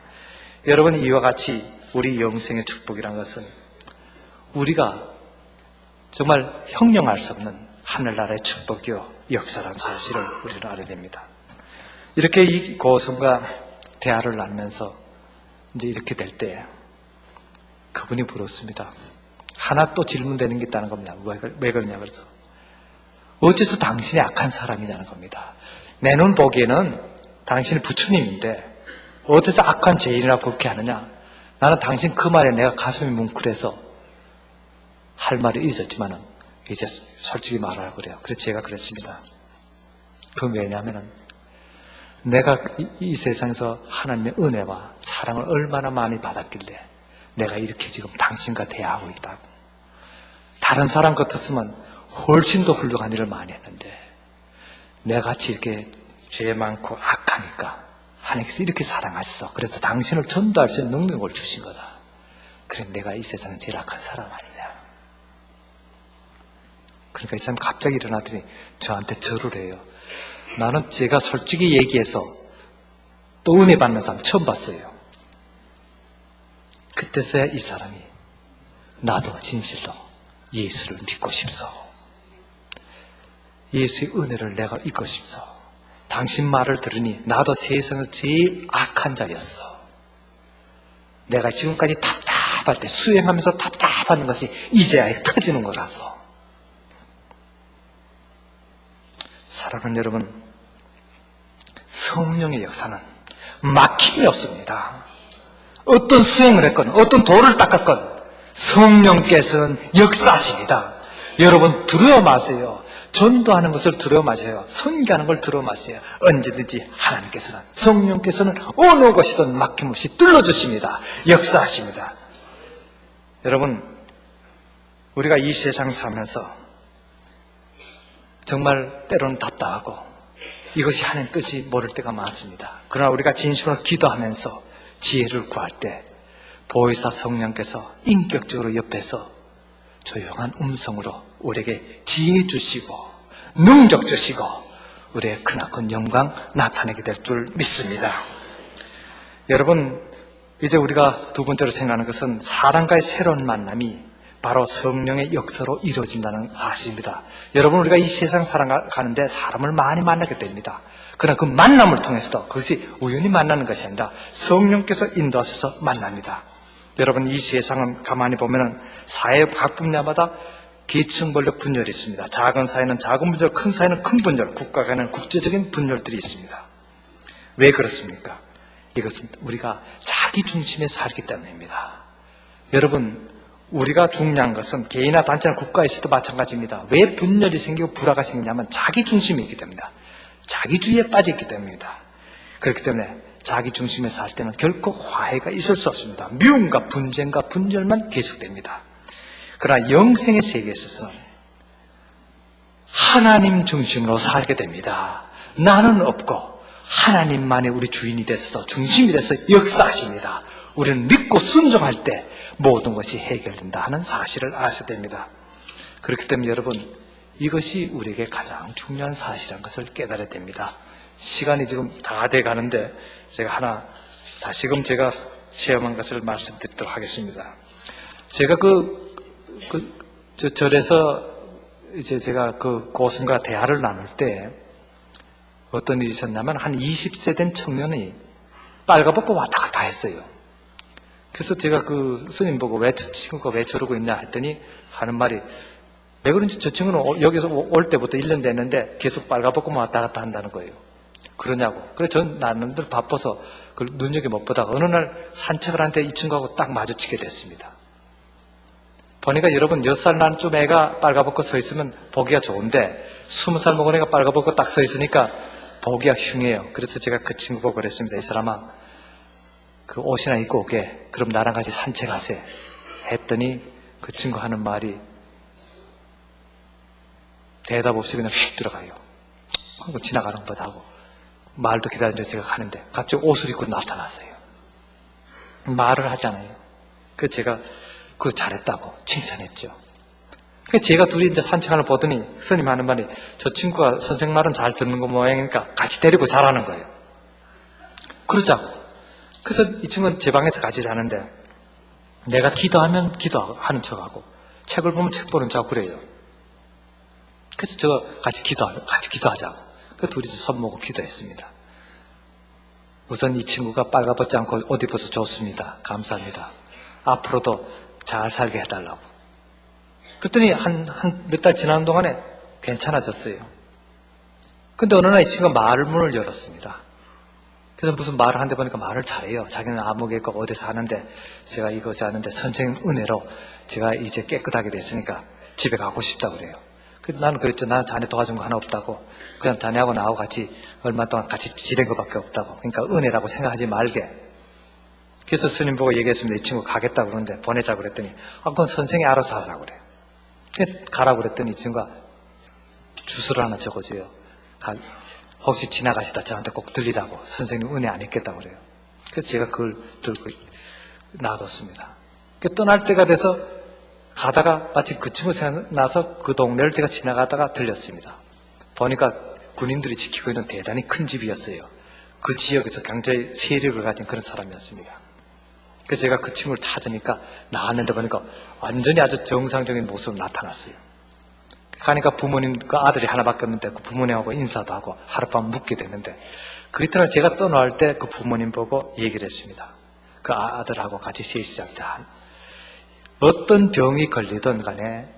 Speaker 1: 여러분, 이와 같이 우리 영생의 축복이라는 것은 우리가 정말 형용할 수 없는 하늘나라의 축복이요 역사라는 사실을 우리는 알아야 됩니다. 이렇게 이 고순과 대화를 나누면서 이제 이렇게 될 때 그분이 물었습니다. 하나 또 질문되는 게 있다는 겁니다. 왜 그러냐 그래서 어째서 당신이 악한 사람이냐는 겁니다. 내 눈 보기에는 당신이 부처님인데 어째서 악한 죄인이라고 그렇게 하느냐. 나는 당신 그 말에 내가 가슴이 뭉클해서 할 말이 있었지만은 이제 솔직히 말하라고 그래요. 그래서 제가 그랬습니다. 그건 왜냐하면은 내가 이 세상에서 하나님의 은혜와 사랑을 얼마나 많이 받았길래 내가 이렇게 지금 당신과 대화하고 있다고. 다른 사람 같았으면 훨씬 더 훌륭한 일을 많이 했는데 내가 같이 이렇게 죄 많고 악하니까 하나님께서 이렇게 사랑하셔서 그래서 당신을 전도할 수 있는 능력을 주신 거다. 그래 내가 이 세상에 제일 악한 사람 아니냐. 그러니까 이 사람 갑자기 일어나더니 저한테 절을 해요. 나는 제가 솔직히 얘기해서 또 은혜 받는 사람 처음 봤어요. 그때서야 이 사람이 나도 진실로 예수를 믿고 싶소. 예수의 은혜를 내가 잊고 싶소. 당신 말을 들으니 나도 세상에서 제일 악한 자였어. 내가 지금까지 답답할 때 수행하면서 답답하는 것이 이제야 터지는 거라서. 사랑하는 여러분, 성령의 역사는 막힘이 없습니다. 어떤 수행을 했건 어떤 도를 닦았건 성령께서는 역사하십니다. 여러분 두려워 마세요. 전도하는 것을 두려워 마세요. 선교하는 걸 두려워 마세요. 언제든지 하나님께서는 성령께서는 어느 것이든 막힘없이 뚫어주십니다. 역사하십니다. 여러분, 우리가 이 세상 살면서 정말 때로는 답답하고 이것이 하나님 뜻이 모를 때가 많습니다. 그러나 우리가 진심으로 기도하면서 지혜를 구할 때 보혜사 성령께서 인격적으로 옆에서 조용한 음성으로 우리에게 지혜 주시고 능력 주시고 우리의 크나큰 영광 나타내게 될 줄 믿습니다. 여러분, 이제 우리가 두 번째로 생각하는 것은 사람과의 새로운 만남이 바로 성령의 역사로 이루어진다는 사실입니다. 여러분, 우리가 이 세상 살아가는데 사람을 많이 만나게 됩니다. 그러나 그 만남을 통해서도 그것이 우연히 만나는 것이 아니라 성령께서 인도하셔서 만납니다. 여러분, 이 세상은 가만히 보면은 사회 각 분야마다 계층별로 분열이 있습니다. 작은 사회는 작은 분열, 큰 사회는 큰 분열, 국가 간에는 국제적인 분열들이 있습니다. 왜 그렇습니까? 이것은 우리가 자기 중심에 살기 때문입니다. 여러분, 우리가 중요한 것은 개인이나 단체나 국가에서도 마찬가지입니다. 왜 분열이 생기고 불화가 생기냐면 자기 중심이 있기 때문입니다. 자기주의에 빠져있기 때문입니다. 그렇기 때문에 자기 중심에 살 때는 결코 화해가 있을 수 없습니다. 미움과 분쟁과 분열만 계속됩니다. 그러나 영생의 세계에 있어서는 하나님 중심으로 살게 됩니다. 나는 없고 하나님만이 우리 주인이 돼서 중심이 돼서 역사하십니다. 우리는 믿고 순종할 때 모든 것이 해결된다 하는 사실을 아셔야 됩니다. 그렇기 때문에 여러분, 이것이 우리에게 가장 중요한 사실이라는 것을 깨달아야 됩니다. 시간이 지금 다 돼 가는데 제가 하나 다시금 제가 체험한 것을 말씀드리도록 하겠습니다. 제가 저 절에서 이제 제가 그 고승과 대화를 나눌 때 어떤 일이 있었냐면 한 20세 된 청년이 빨가벗고 왔다 갔다 했어요. 그래서 제가 그 스님 보고 왜 저 친구가 왜 저러고 있냐 했더니 하는 말이, 왜 그런지 저 친구는 여기서 올 때부터 1년 됐는데 계속 빨가벗고 왔다 갔다 한다는 거예요. 그러냐고. 그래서 전 나는 늘 바빠서 그걸 눈여겨 못 보다가 어느 날 산책을 하는데 이 친구하고 딱 마주치게 됐습니다. 보니까 여러분, 6살 난 좀 애가 빨가벗고 서 있으면 보기가 좋은데 20살 먹은 애가 빨가벗고 딱 서 있으니까 보기가 흉해요. 그래서 제가 그 친구 보고 그랬습니다. 이 사람아, 그 옷이나 입고 오게. 그럼 나랑 같이 산책하세. 했더니 그 친구 하는 말이 대답 없이 그냥 휙 들어가요. 그리고 지나가는 것 하고 말도 기다리는데 제가 가는데 갑자기 옷을 입고 나타났어요. 말을 하잖아요. 그래서 제가 그거 잘했다고 칭찬했죠. 그래서 제가 둘이 이제 산책하는 걸 보더니 스님 하는 말이, 저 친구가 선생 말은 잘 듣는 거 모양이니까 같이 데리고 자라는 거예요. 그러자고. 그래서 이 친구는 제 방에서 같이 자는데 내가 기도하면 기도하는 척하고 책을 보면 책 보는 척하고 그래요. 그래서 제가 같이 기도하자고. 그 둘이서 손 모고 기도했습니다. 우선 이 친구가 빨가벗지 않고 옷 입어서 좋습니다. 감사합니다. 앞으로도 잘 살게 해달라고. 그랬더니 몇 달 지나는 동안에 괜찮아졌어요. 근데 어느 날 이 친구가 문을 열었습니다. 그래서 무슨 말을 하는데 보니까 말을 잘해요. 자기는 암흑에 있고 어디서 하는데 제가 이거지 하는데 선생님 은혜로 제가 이제 깨끗하게 됐으니까 집에 가고 싶다고 그래요. 나는 그랬죠. 나는 자네 도와준 거 하나 없다고. 그냥 자네하고 나하고 같이 얼마 동안 같이 지낸 것밖에 없다고. 그러니까 은혜라고 생각하지 말게. 그래서 스님 보고 얘기했습니다. 이 친구 가겠다고 그러는데 보내자고 그랬더니 그건 선생이 알아서 하라고 그래요. 가라고 그랬더니 이 친구가 주소를 하나 적어줘요. 혹시 지나가시다 저한테 꼭 들리라고. 선생님 은혜 안 있겠다고 그래요. 그래서 제가 그걸 들고 놔뒀습니다. 떠날 때가 돼서 가다가 마치 그 친구 생각나서 그 동네를 제가 지나가다가 들렸습니다. 보니까 군인들이 지키고 있는 대단히 큰 집이었어요. 그 지역에서 굉장히 세력을 가진 그런 사람이었습니다. 그래서 제가 그 친구를 찾으니까 나왔는데 보니까 완전히 아주 정상적인 모습으로 나타났어요. 가니까 부모님, 그 아들이 하나밖에 없는데 그 부모님하고 인사도 하고 하룻밤 묵게 됐는데 그 이튿날 제가 떠나올 때 그 부모님 보고 얘기를 했습니다. 그 아들하고 같이 시작다. 어떤 병이 걸리든 간에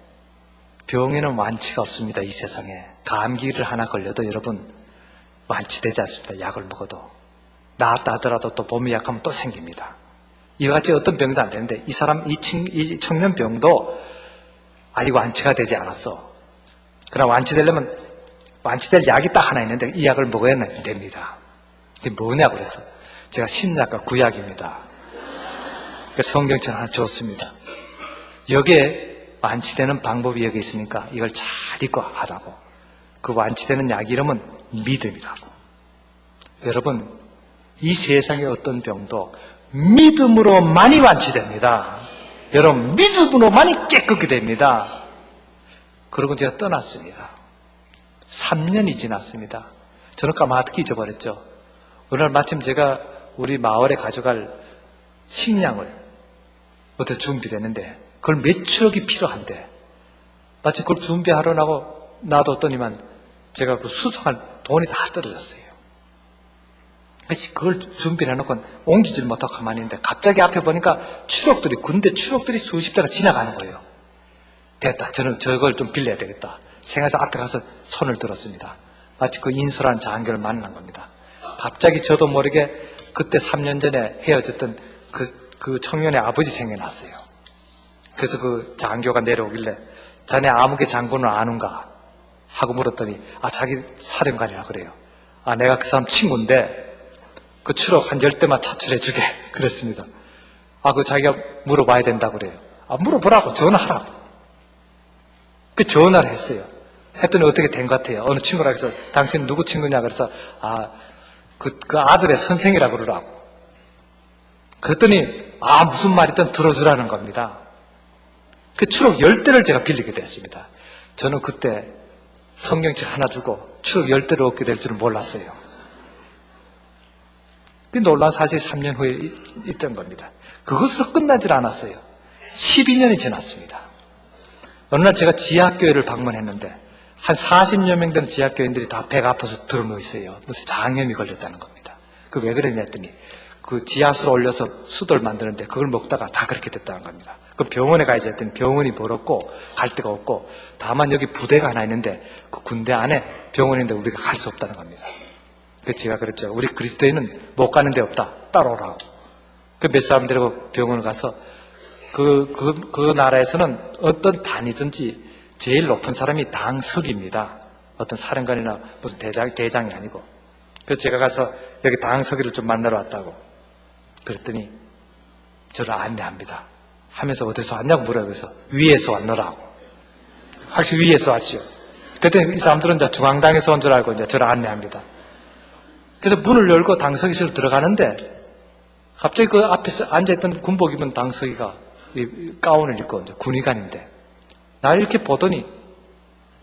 Speaker 1: 병에는 완치가 없습니다. 이 세상에. 감기를 하나 걸려도 여러분 완치되지 않습니다. 약을 먹어도. 나았다 하더라도 또 몸이 약하면 또 생깁니다. 이와 같이 어떤 병도 안 되는데 이 청년 병도 아직 완치가 되지 않았어. 그러나 완치되려면 완치될 약이 딱 하나 있는데 이 약을 먹어야 됩니다. 이게 뭐냐고 그래서 제가 신약과 구약입니다. 성경책 하나 줬습니다. 여기에 완치되는 방법이 여기 있으니까 이걸 잘 읽고 하라고. 그 완치되는 약 이름은 믿음이라고. 여러분, 이 세상의 어떤 병도 믿음으로만이 완치됩니다. 여러분, 믿음으로만이 깨끗이 됩니다. 그러고 제가 떠났습니다. 3년이 지났습니다. 저는 까마득히 잊어버렸죠. 어느 날 마침 제가 우리 마을에 가져갈 식량을 어떻게 준비됐는데 그걸 몇 천억이 필요한데 마치 그걸 준비하러 놔뒀더니만 제가 그 수송할 돈이 다 떨어졌어요. 그래서 그걸 준비를 해놓고 옮기질 못하고 가만히 있는데 갑자기 앞에 보니까 추록들이, 군대 추록들이 수십 대가 지나가는 거예요. 됐다. 저는 저걸 좀 빌려야 되겠다 생각해서 앞에 가서 손을 들었습니다. 마치 그 인솔한 장교를 만난 겁니다. 갑자기 저도 모르게 그때 3년 전에 헤어졌던 그 청년의 아버지 생각났어요. 그래서 그 장교가 내려오길래 자네 아무개 장군을 아는가 하고 물었더니 자기 사령관이라 그래요. 내가 그 사람 친구인데 그 추록 한 10대만 차출해 주게 그랬습니다. 그 자기가 물어봐야 된다고 그래요. 물어보라고, 전화하라고. 그 전화를 했어요. 했더니 어떻게 된 것 같아요. 어느 친구라 해서 당신 누구 친구냐 그래서 그 아들의 선생이라고 그러라고. 그랬더니 무슨 말이든 들어주라는 겁니다. 그 추록 10대를 제가 빌리게 됐습니다. 저는 그때 성경책 하나 주고 추록 10대를 얻게 될 줄은 몰랐어요. 그 놀라운 사실이 3년 후에 있던 겁니다. 그것으로 끝나질 않았어요. 12년이 지났습니다. 어느 날 제가 지하교회를 방문했는데 한 40여 명 되는 지하교인들이 다 배가 아파서 들어누워 있어요. 무슨 장염이 걸렸다는 겁니다. 그 왜 그랬냐 했더니 그 지하수로 올려서 수도를 만드는데 그걸 먹다가 다 그렇게 됐다는 겁니다. 그 병원에 가야지 했더니 병원이 멀었고 갈 데가 없고 다만 여기 부대가 하나 있는데 그 군대 안에 병원인데 우리가 갈 수 없다는 겁니다. 그래서 제가 그랬죠. 우리 그리스도인은 못 가는 데 없다. 따라오라고. 그 몇 사람 데리고 병원을 가서 그 나라에서는 어떤 단이든지 제일 높은 사람이 당석입니다. 어떤 사령관이나 무슨 대장이 아니고. 그래서 제가 가서 여기 당석이를 좀 만나러 왔다고. 그랬더니 저를 안내합니다. 하면서 어디서 왔냐고 물어요. 그래서 위에서 왔노라고. 확실히 위에서 왔죠. 그랬더니 이 사람들은 이제 중앙당에서 온 줄 알고 이제 저를 안내합니다. 그래서 문을 열고 당석이실로 들어가는데 갑자기 그 앞에서 앉아있던 군복 입은 당석이가 가운을 입고 이제 군의관인데 나를 이렇게 보더니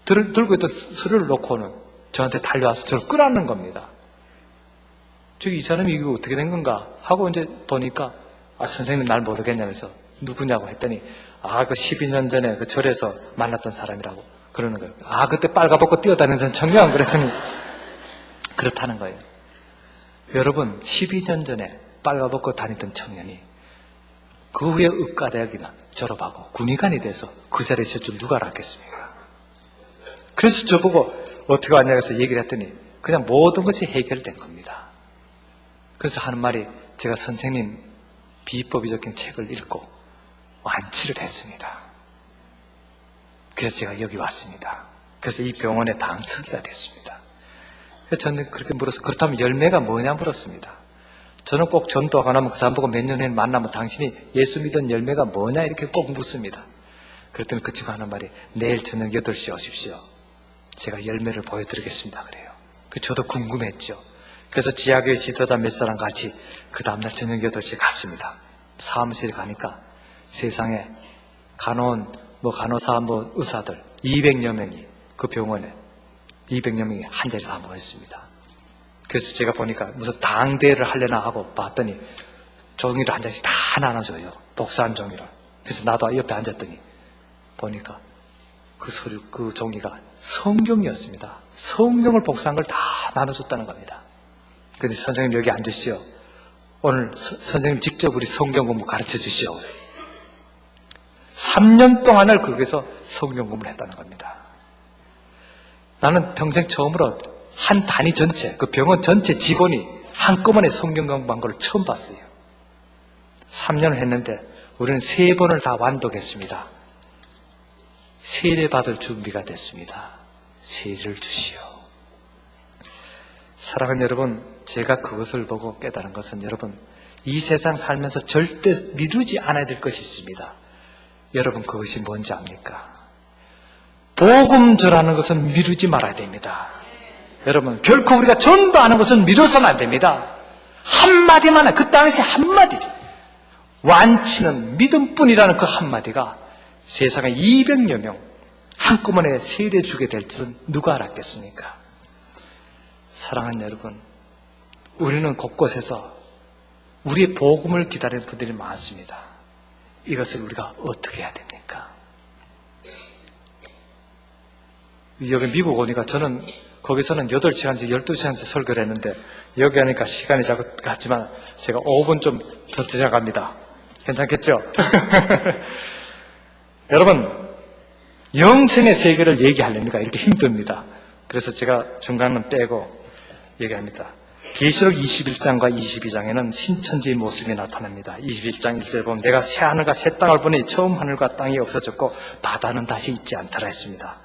Speaker 1: 들고 있던 서류를 놓고는 저한테 달려와서 저를 끌어안는 겁니다. 저기 이 사람이 이거 어떻게 된 건가 하고 이제 보니까 선생님 날 모르겠냐면서 누구냐고 했더니 그 12년 전에 그 절에서 만났던 사람이라고 그러는 거예요. 그때 빨가벗고 뛰어다니던 청년 그랬더니 그렇다는 거예요. 여러분 12년 전에 빨가벗고 다니던 청년이 그 후에 의과대학이나 졸업하고 군의관이 돼서 그 자리에 있을 줄 누가 알았겠습니까? 그래서 저보고 어떻게 왔냐고 해서 얘기를 했더니 그냥 모든 것이 해결된 겁니다. 그래서 하는 말이 제가 선생님 비법이 적힌 책을 읽고 완치를 했습니다. 그래서 제가 여기 왔습니다. 그래서 이 병원의 당석이가 됐습니다. 그래서 저는 그렇게 물어서 그렇다면 열매가 뭐냐 물었습니다. 저는 꼭 전도하고 나면 그 사람 보고 몇 년 후에 만나면 당신이 예수 믿은 열매가 뭐냐 이렇게 꼭 묻습니다. 그랬더니 그 친구가 하는 말이 내일 저녁 8시에 오십시오. 제가 열매를 보여드리겠습니다. 그래요. 저도 궁금했죠. 그래서 지하교회 지도자 몇 사람 같이 그 다음날 저녁 8시에 갔습니다. 사무실에 가니까 세상에 간호사, 의사들 200여 명이 그 병원에 200여 명이 한 자리에 다 모였습니다. 그래서 제가 보니까 무슨 당대를 하려나 하고 봤더니 종이를 한 장씩 다 나눠줘요. 복사한 종이를. 그래서 나도 옆에 앉았더니 보니까 그 종이가 성경이었습니다. 성경을 복사한 걸 다 나눠줬다는 겁니다. 그래서 선생님 여기 앉으시오. 오늘 선생님 직접 우리 성경 공부 가르쳐 주시오. 3년 동안을 거기서 성경 공부를 했다는 겁니다. 나는 평생 처음으로 한 단위 전체, 그 병원 전체 직원이 한꺼번에 성경 공부한 걸 처음 봤어요. 3년을 했는데 우리는 3번을 다 완독했습니다. 세례 받을 준비가 됐습니다. 세례를 주시오. 사랑하는 여러분, 제가 그것을 보고 깨달은 것은 여러분, 이 세상 살면서 절대 미루지 않아야 될 것이 있습니다. 여러분, 그것이 뭔지 압니까? 복음 전하는 것은 미루지 말아야 됩니다. 여러분, 결코 우리가 전도하는 것은 미뤄서는 안 됩니다. 한마디만, 그 당시 한마디, 완치는 믿음뿐이라는 그 한마디가 세상에 200여 명 한꺼번에 세례 주게 될 줄은 누가 알았겠습니까? 사랑하는 여러분, 우리는 곳곳에서 우리의 복음을 기다리는 분들이 많습니다. 이것을 우리가 어떻게 해야 됩니까? 여기 미국 오니까 저는 거기서는 8시간째 12시간째 설교를 했는데 여기 하니까 시간이 자꾸 갔지만 제가 5분 좀 더 들어갑니다. 괜찮겠죠? 여러분, 영생의 세계를 얘기하려니까 이렇게 힘듭니다. 그래서 제가 중간은 빼고 얘기합니다. 계시록 21장과 22장에는 신천지의 모습이 나타납니다. 21장 1절에 보면 내가 새 하늘과 새 땅을 보니 처음 하늘과 땅이 없어졌고 바다는 다시 있지 않더라 했습니다.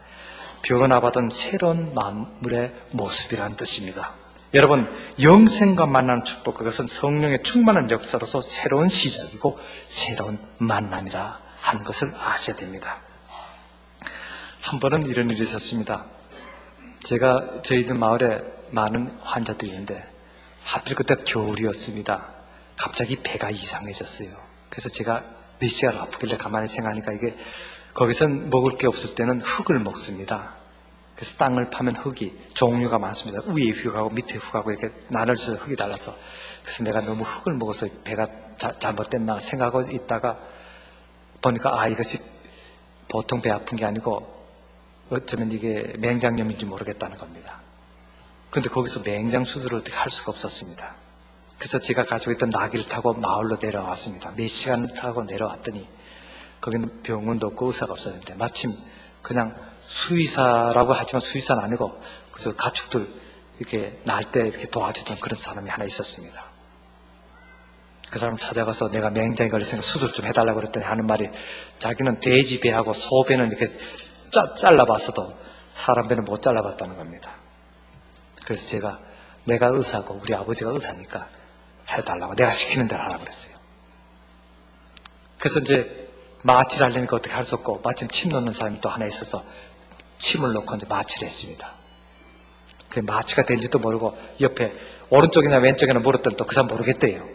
Speaker 1: 변화받은 새로운 만물의 모습이라는 뜻입니다. 여러분, 영생과 만나는 축복, 그것은 성령의 충만한 역사로서 새로운 시작이고 새로운 만남이라 하는 것을 아셔야 됩니다. 한 번은 이런 일이 있었습니다. 저희들 마을에 많은 환자들이 있는데 하필 그때 겨울이었습니다. 갑자기 배가 이상해졌어요. 그래서 제가 몇 시간 아프길래 가만히 생각하니까 이게 거기선 먹을 게 없을 때는 흙을 먹습니다. 그래서 땅을 파면 흙이 종류가 많습니다. 위에 흙하고 밑에 흙하고 이렇게 나눠져서 흙이 달라서 그래서 내가 너무 흙을 먹어서 배가 잘못됐나 생각하고 있다가 보니까 이것이 보통 배 아픈 게 아니고 어쩌면 이게 맹장염인지 모르겠다는 겁니다. 근데 거기서 맹장 수술을 어떻게 할 수가 없었습니다. 그래서 제가 가지고 있던 나귀를 타고 마을로 내려왔습니다. 몇 시간을 타고 내려왔더니 거기는 병원도 없고 의사가 없었는데 마침 그냥 수의사라고 하지만 수의사는 아니고 그저 가축들 이렇게 날 때 이렇게 도와주던 그런 사람이 하나 있었습니다. 그 사람 찾아가서 내가 맹장이 걸렸으니까 수술 좀 해달라고 그랬더니 하는 말이 자기는 돼지 배하고 소 배는 이렇게 잘라봤어도 사람 배는 못 잘라봤다는 겁니다. 그래서 내가 의사고 우리 아버지가 의사니까 해달라고 내가 시키는 대로 하라고 그랬어요. 그래서 이제 마취를 하려니까 어떻게 할 수 없고 마침 침 넣는 사람이 또 하나 있어서 침을 넣고 이제 마취를 했습니다. 그 마취가 된지도 모르고 옆에 오른쪽이나 왼쪽이나 물었더니 또 그 사람 모르겠대요.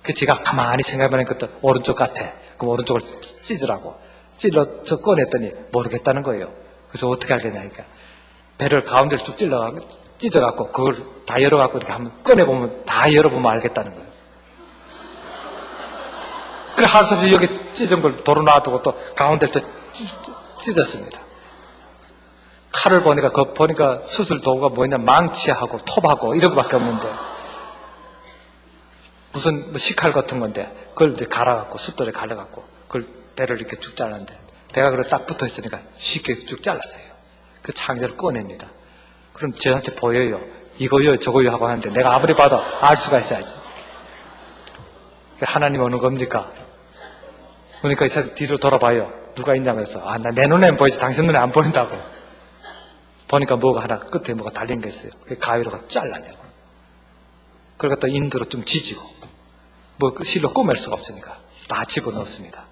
Speaker 1: 그 제가 가만히 생각해보니까 또 오른쪽 같아. 그럼 오른쪽을 찢으라고 찔러서 꺼냈더니 모르겠다는 거예요. 그래서 어떻게 알겠냐니까 배를 가운데를 쭉 찢어갖고 그걸 다 열어갖고 이렇게 한번 꺼내보면 다 열어보면 알겠다는 거예요. 그 할 수 없이 여기 찢은 걸 도로 놔두고 또 가운데를 또 찢었습니다. 칼을 보니까 수술 도구가 뭐냐 망치하고 톱하고 이런 것밖에 없는데 무슨 식칼 같은 건데 그걸 이제 갈아갖고 숫돌에 갈아갖고 그걸 배를 이렇게 쭉 잘랐는데 배가 그래 딱 붙어 있으니까 쉽게 쭉 잘랐어요. 그 창자를 꺼냅니다. 그럼 저한테 보여요. 이거요 저거요 하고 하는데 내가 아무리 봐도 알 수가 있어야지. 하나님 어느 겁니까? 그러니까 이 사람 뒤로 돌아봐요. 누가 있냐고 해서 나 내 눈에는 보이지 당신 눈에 안 보인다고. 보니까 뭐가 하나 끝에 뭐가 달린 게 있어요. 그 가위로가 잘라내고 그러니까 또 인도로 좀 지지고 뭐 실로 꼬맬 수가 없으니까 다 집어넣습니다.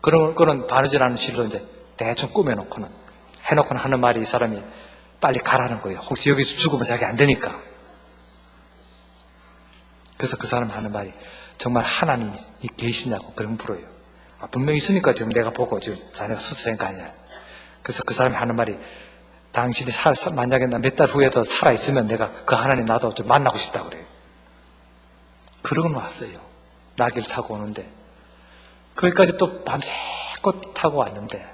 Speaker 1: 그런 바느질 하는 실로 이제 대충 꾸며놓고는 해놓고는 하는 말이 이 사람이 빨리 가라는 거예요. 혹시 여기서 죽으면 자기 안 되니까. 그래서 그 사람 하는 말이 정말 하나님이 계시냐고 그런 물어요. 분명히 있으니까 지금 내가 보고 지금 자네가 수술한 거 아니야. 그래서 그 사람이 하는 말이 당신이 만약에 몇 달 후에도 살아있으면 내가 그 하나님 나도 좀 만나고 싶다고 그래요. 그러고 왔어요. 나귀를 타고 오는데 거기까지 또 밤새껏 타고 왔는데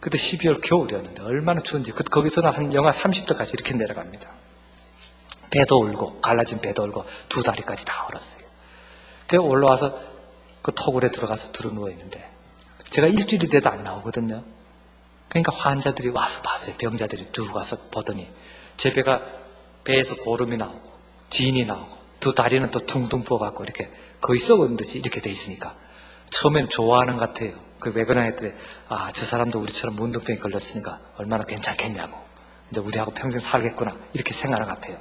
Speaker 1: 그때 12월 겨울이었는데 얼마나 추운지 거기서는 한 영하 30도까지 이렇게 내려갑니다. 배도 울고 갈라진 배도 울고 두 다리까지 다 얼었어요. 그래서 올라와서 그 토굴에 들어가서 들어 누워있는데 제가 일주일이 돼도 안 나오거든요. 그러니까 환자들이 와서 봤어요. 병자들이 쭉 와서 보더니 제 배에서 고름이 나오고 진이 나오고 두 다리는 또 둥둥 부어갖고 이렇게 거의 썩은 듯이 이렇게 돼 있으니까 처음에는 좋아하는 것 같아요. 왜 그러냐 했더니 저 사람도 우리처럼 문둥병이 걸렸으니까 얼마나 괜찮겠냐고 이제 우리하고 평생 살겠구나 이렇게 생각하는 것 같아요.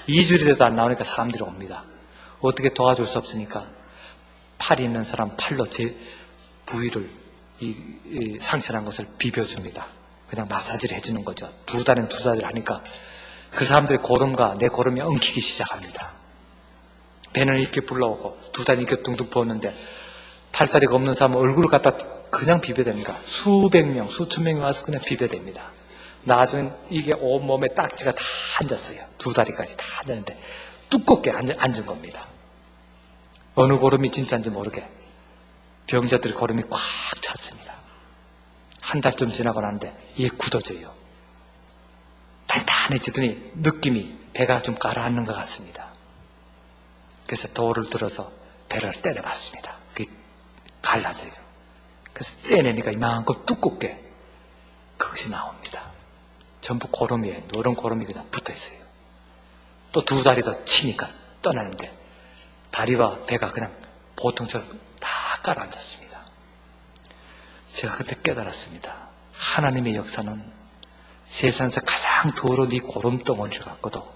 Speaker 1: 2주일이 돼도 안 나오니까 사람들이 옵니다. 어떻게 도와줄 수 없으니까 팔이 있는 사람 팔로 제 부위를 이 상처난 것을 비벼줍니다. 그냥 마사지를 해주는 거죠. 두 달엔 두 달을 하니까 그 사람들의 고름과 내 고름이 엉키기 시작합니다. 배는 이렇게 불러오고 두 달이 이렇게 둥둥 부었는데 팔다리가 없는 사람은 얼굴을 갖다 그냥 비벼댑니다. 수백 명, 수천 명이 와서 그냥 비벼댑니다. 나중엔 이게 온몸에 딱지가 다 앉았어요. 두 다리까지 다 앉았는데 두껍게 앉은 겁니다. 어느 고름이 진짜인지 모르게 병자들의 고름이 꽉 찼습니다. 한 달쯤 지나고 나는데 이게 굳어져요. 단단해지더니 느낌이 배가 좀 가라앉는 것 같습니다. 그래서 돌을 들어서 배를 때려봤습니다. 그게 갈라져요. 그래서 떼내니까 이만큼 두껍게 그것이 나옵니다. 전부 고름이에요. 노란 고름이 그냥 붙어있어요. 또 두 다리 더 치니까 떠나는데 다리와 배가 그냥 보통처럼 다 깔아앉았습니다. 제가 그때 깨달았습니다. 하나님의 역사는 세상에서 가장 더러운 이 고름덩어리를 갖고도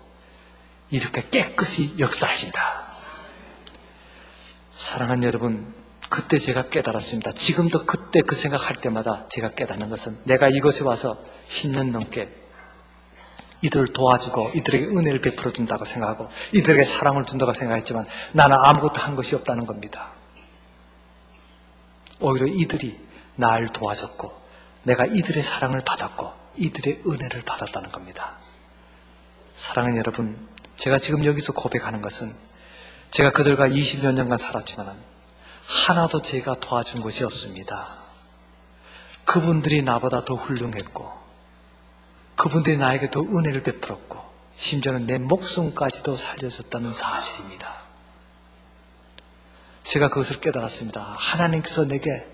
Speaker 1: 이렇게 깨끗이 역사하신다. 사랑하는 여러분, 그때 제가 깨달았습니다. 지금도 그때 그 생각할 때마다 제가 깨닫는 것은 내가 이곳에 와서 10년 넘게 이들을 도와주고 이들에게 은혜를 베풀어 준다고 생각하고 이들에게 사랑을 준다고 생각했지만 나는 아무것도 한 것이 없다는 겁니다. 오히려 이들이 날 도와줬고 내가 이들의 사랑을 받았고 이들의 은혜를 받았다는 겁니다. 사랑하는 여러분, 제가 지금 여기서 고백하는 것은 제가 그들과 20여 년간 살았지만 하나도 제가 도와준 것이 없습니다. 그분들이 나보다 더 훌륭했고 그분들이 나에게 더 은혜를 베풀었고 심지어는 내 목숨까지도 살려줬다는 사실입니다. 제가 그것을 깨달았습니다. 하나님께서 내게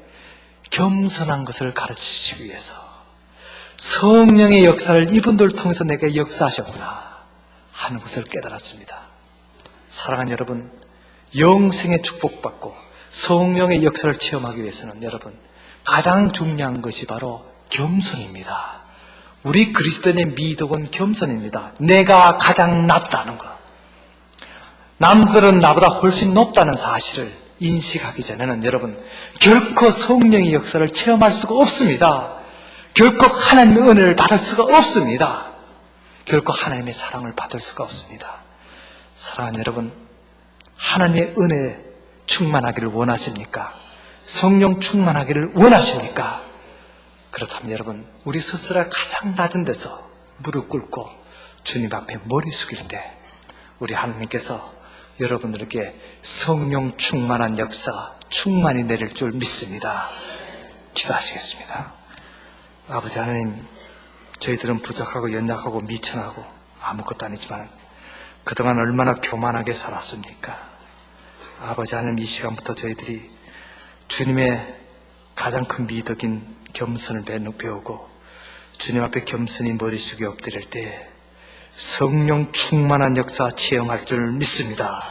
Speaker 1: 겸손한 것을 가르치시기 위해서 성령의 역사를 이분들을 통해서 내게 역사하셨구나 하는 것을 깨달았습니다. 사랑하는 여러분, 영생의 축복받고 성령의 역사를 체험하기 위해서는 여러분 가장 중요한 것이 바로 겸손입니다. 우리 그리스도인의 미덕은 겸손입니다. 내가 가장 낫다는 것, 남들은 나보다 훨씬 높다는 사실을 인식하기 전에는 여러분 결코 성령의 역사를 체험할 수가 없습니다. 결코 하나님의 은혜를 받을 수가 없습니다. 결코 하나님의 사랑을 받을 수가 없습니다. 사랑하는 여러분, 하나님의 은혜에 충만하기를 원하십니까? 성령 충만하기를 원하십니까? 그렇다면 여러분, 우리 스스로 가장 낮은 데서 무릎 꿇고 주님 앞에 머리 숙일 때 우리 하나님께서 여러분들에게 성령 충만한 역사 충만히 내릴 줄 믿습니다. 기도하시겠습니다. 아버지 하나님, 저희들은 부족하고 연약하고 미천하고 아무것도 아니지만 그동안 얼마나 교만하게 살았습니까? 아버지 하나님, 이 시간부터 저희들이 주님의 가장 큰 미덕인 겸손을 배우고 주님 앞에 겸손히 머리 숙여 엎드릴 때 성령 충만한 역사 체험할 줄 믿습니다.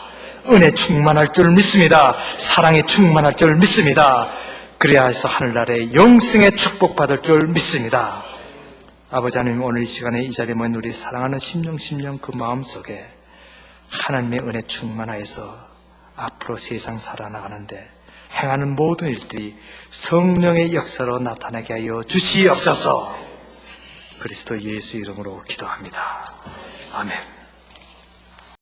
Speaker 1: 은혜 충만할 줄 믿습니다. 사랑에 충만할 줄 믿습니다. 그래야 해서 하늘나라의 영생의 축복받을 줄 믿습니다. 아버지 하나님, 오늘 이 시간에 이 자리에 모인 우리 사랑하는 심령 그 마음속에 하나님의 은혜 충만하여서 앞으로 세상 살아나가는데 행하는 모든 일들이 성령의 역사로 나타나게 하여 주시옵소서. 그리스도 예수 이름으로 기도합니다. 아멘.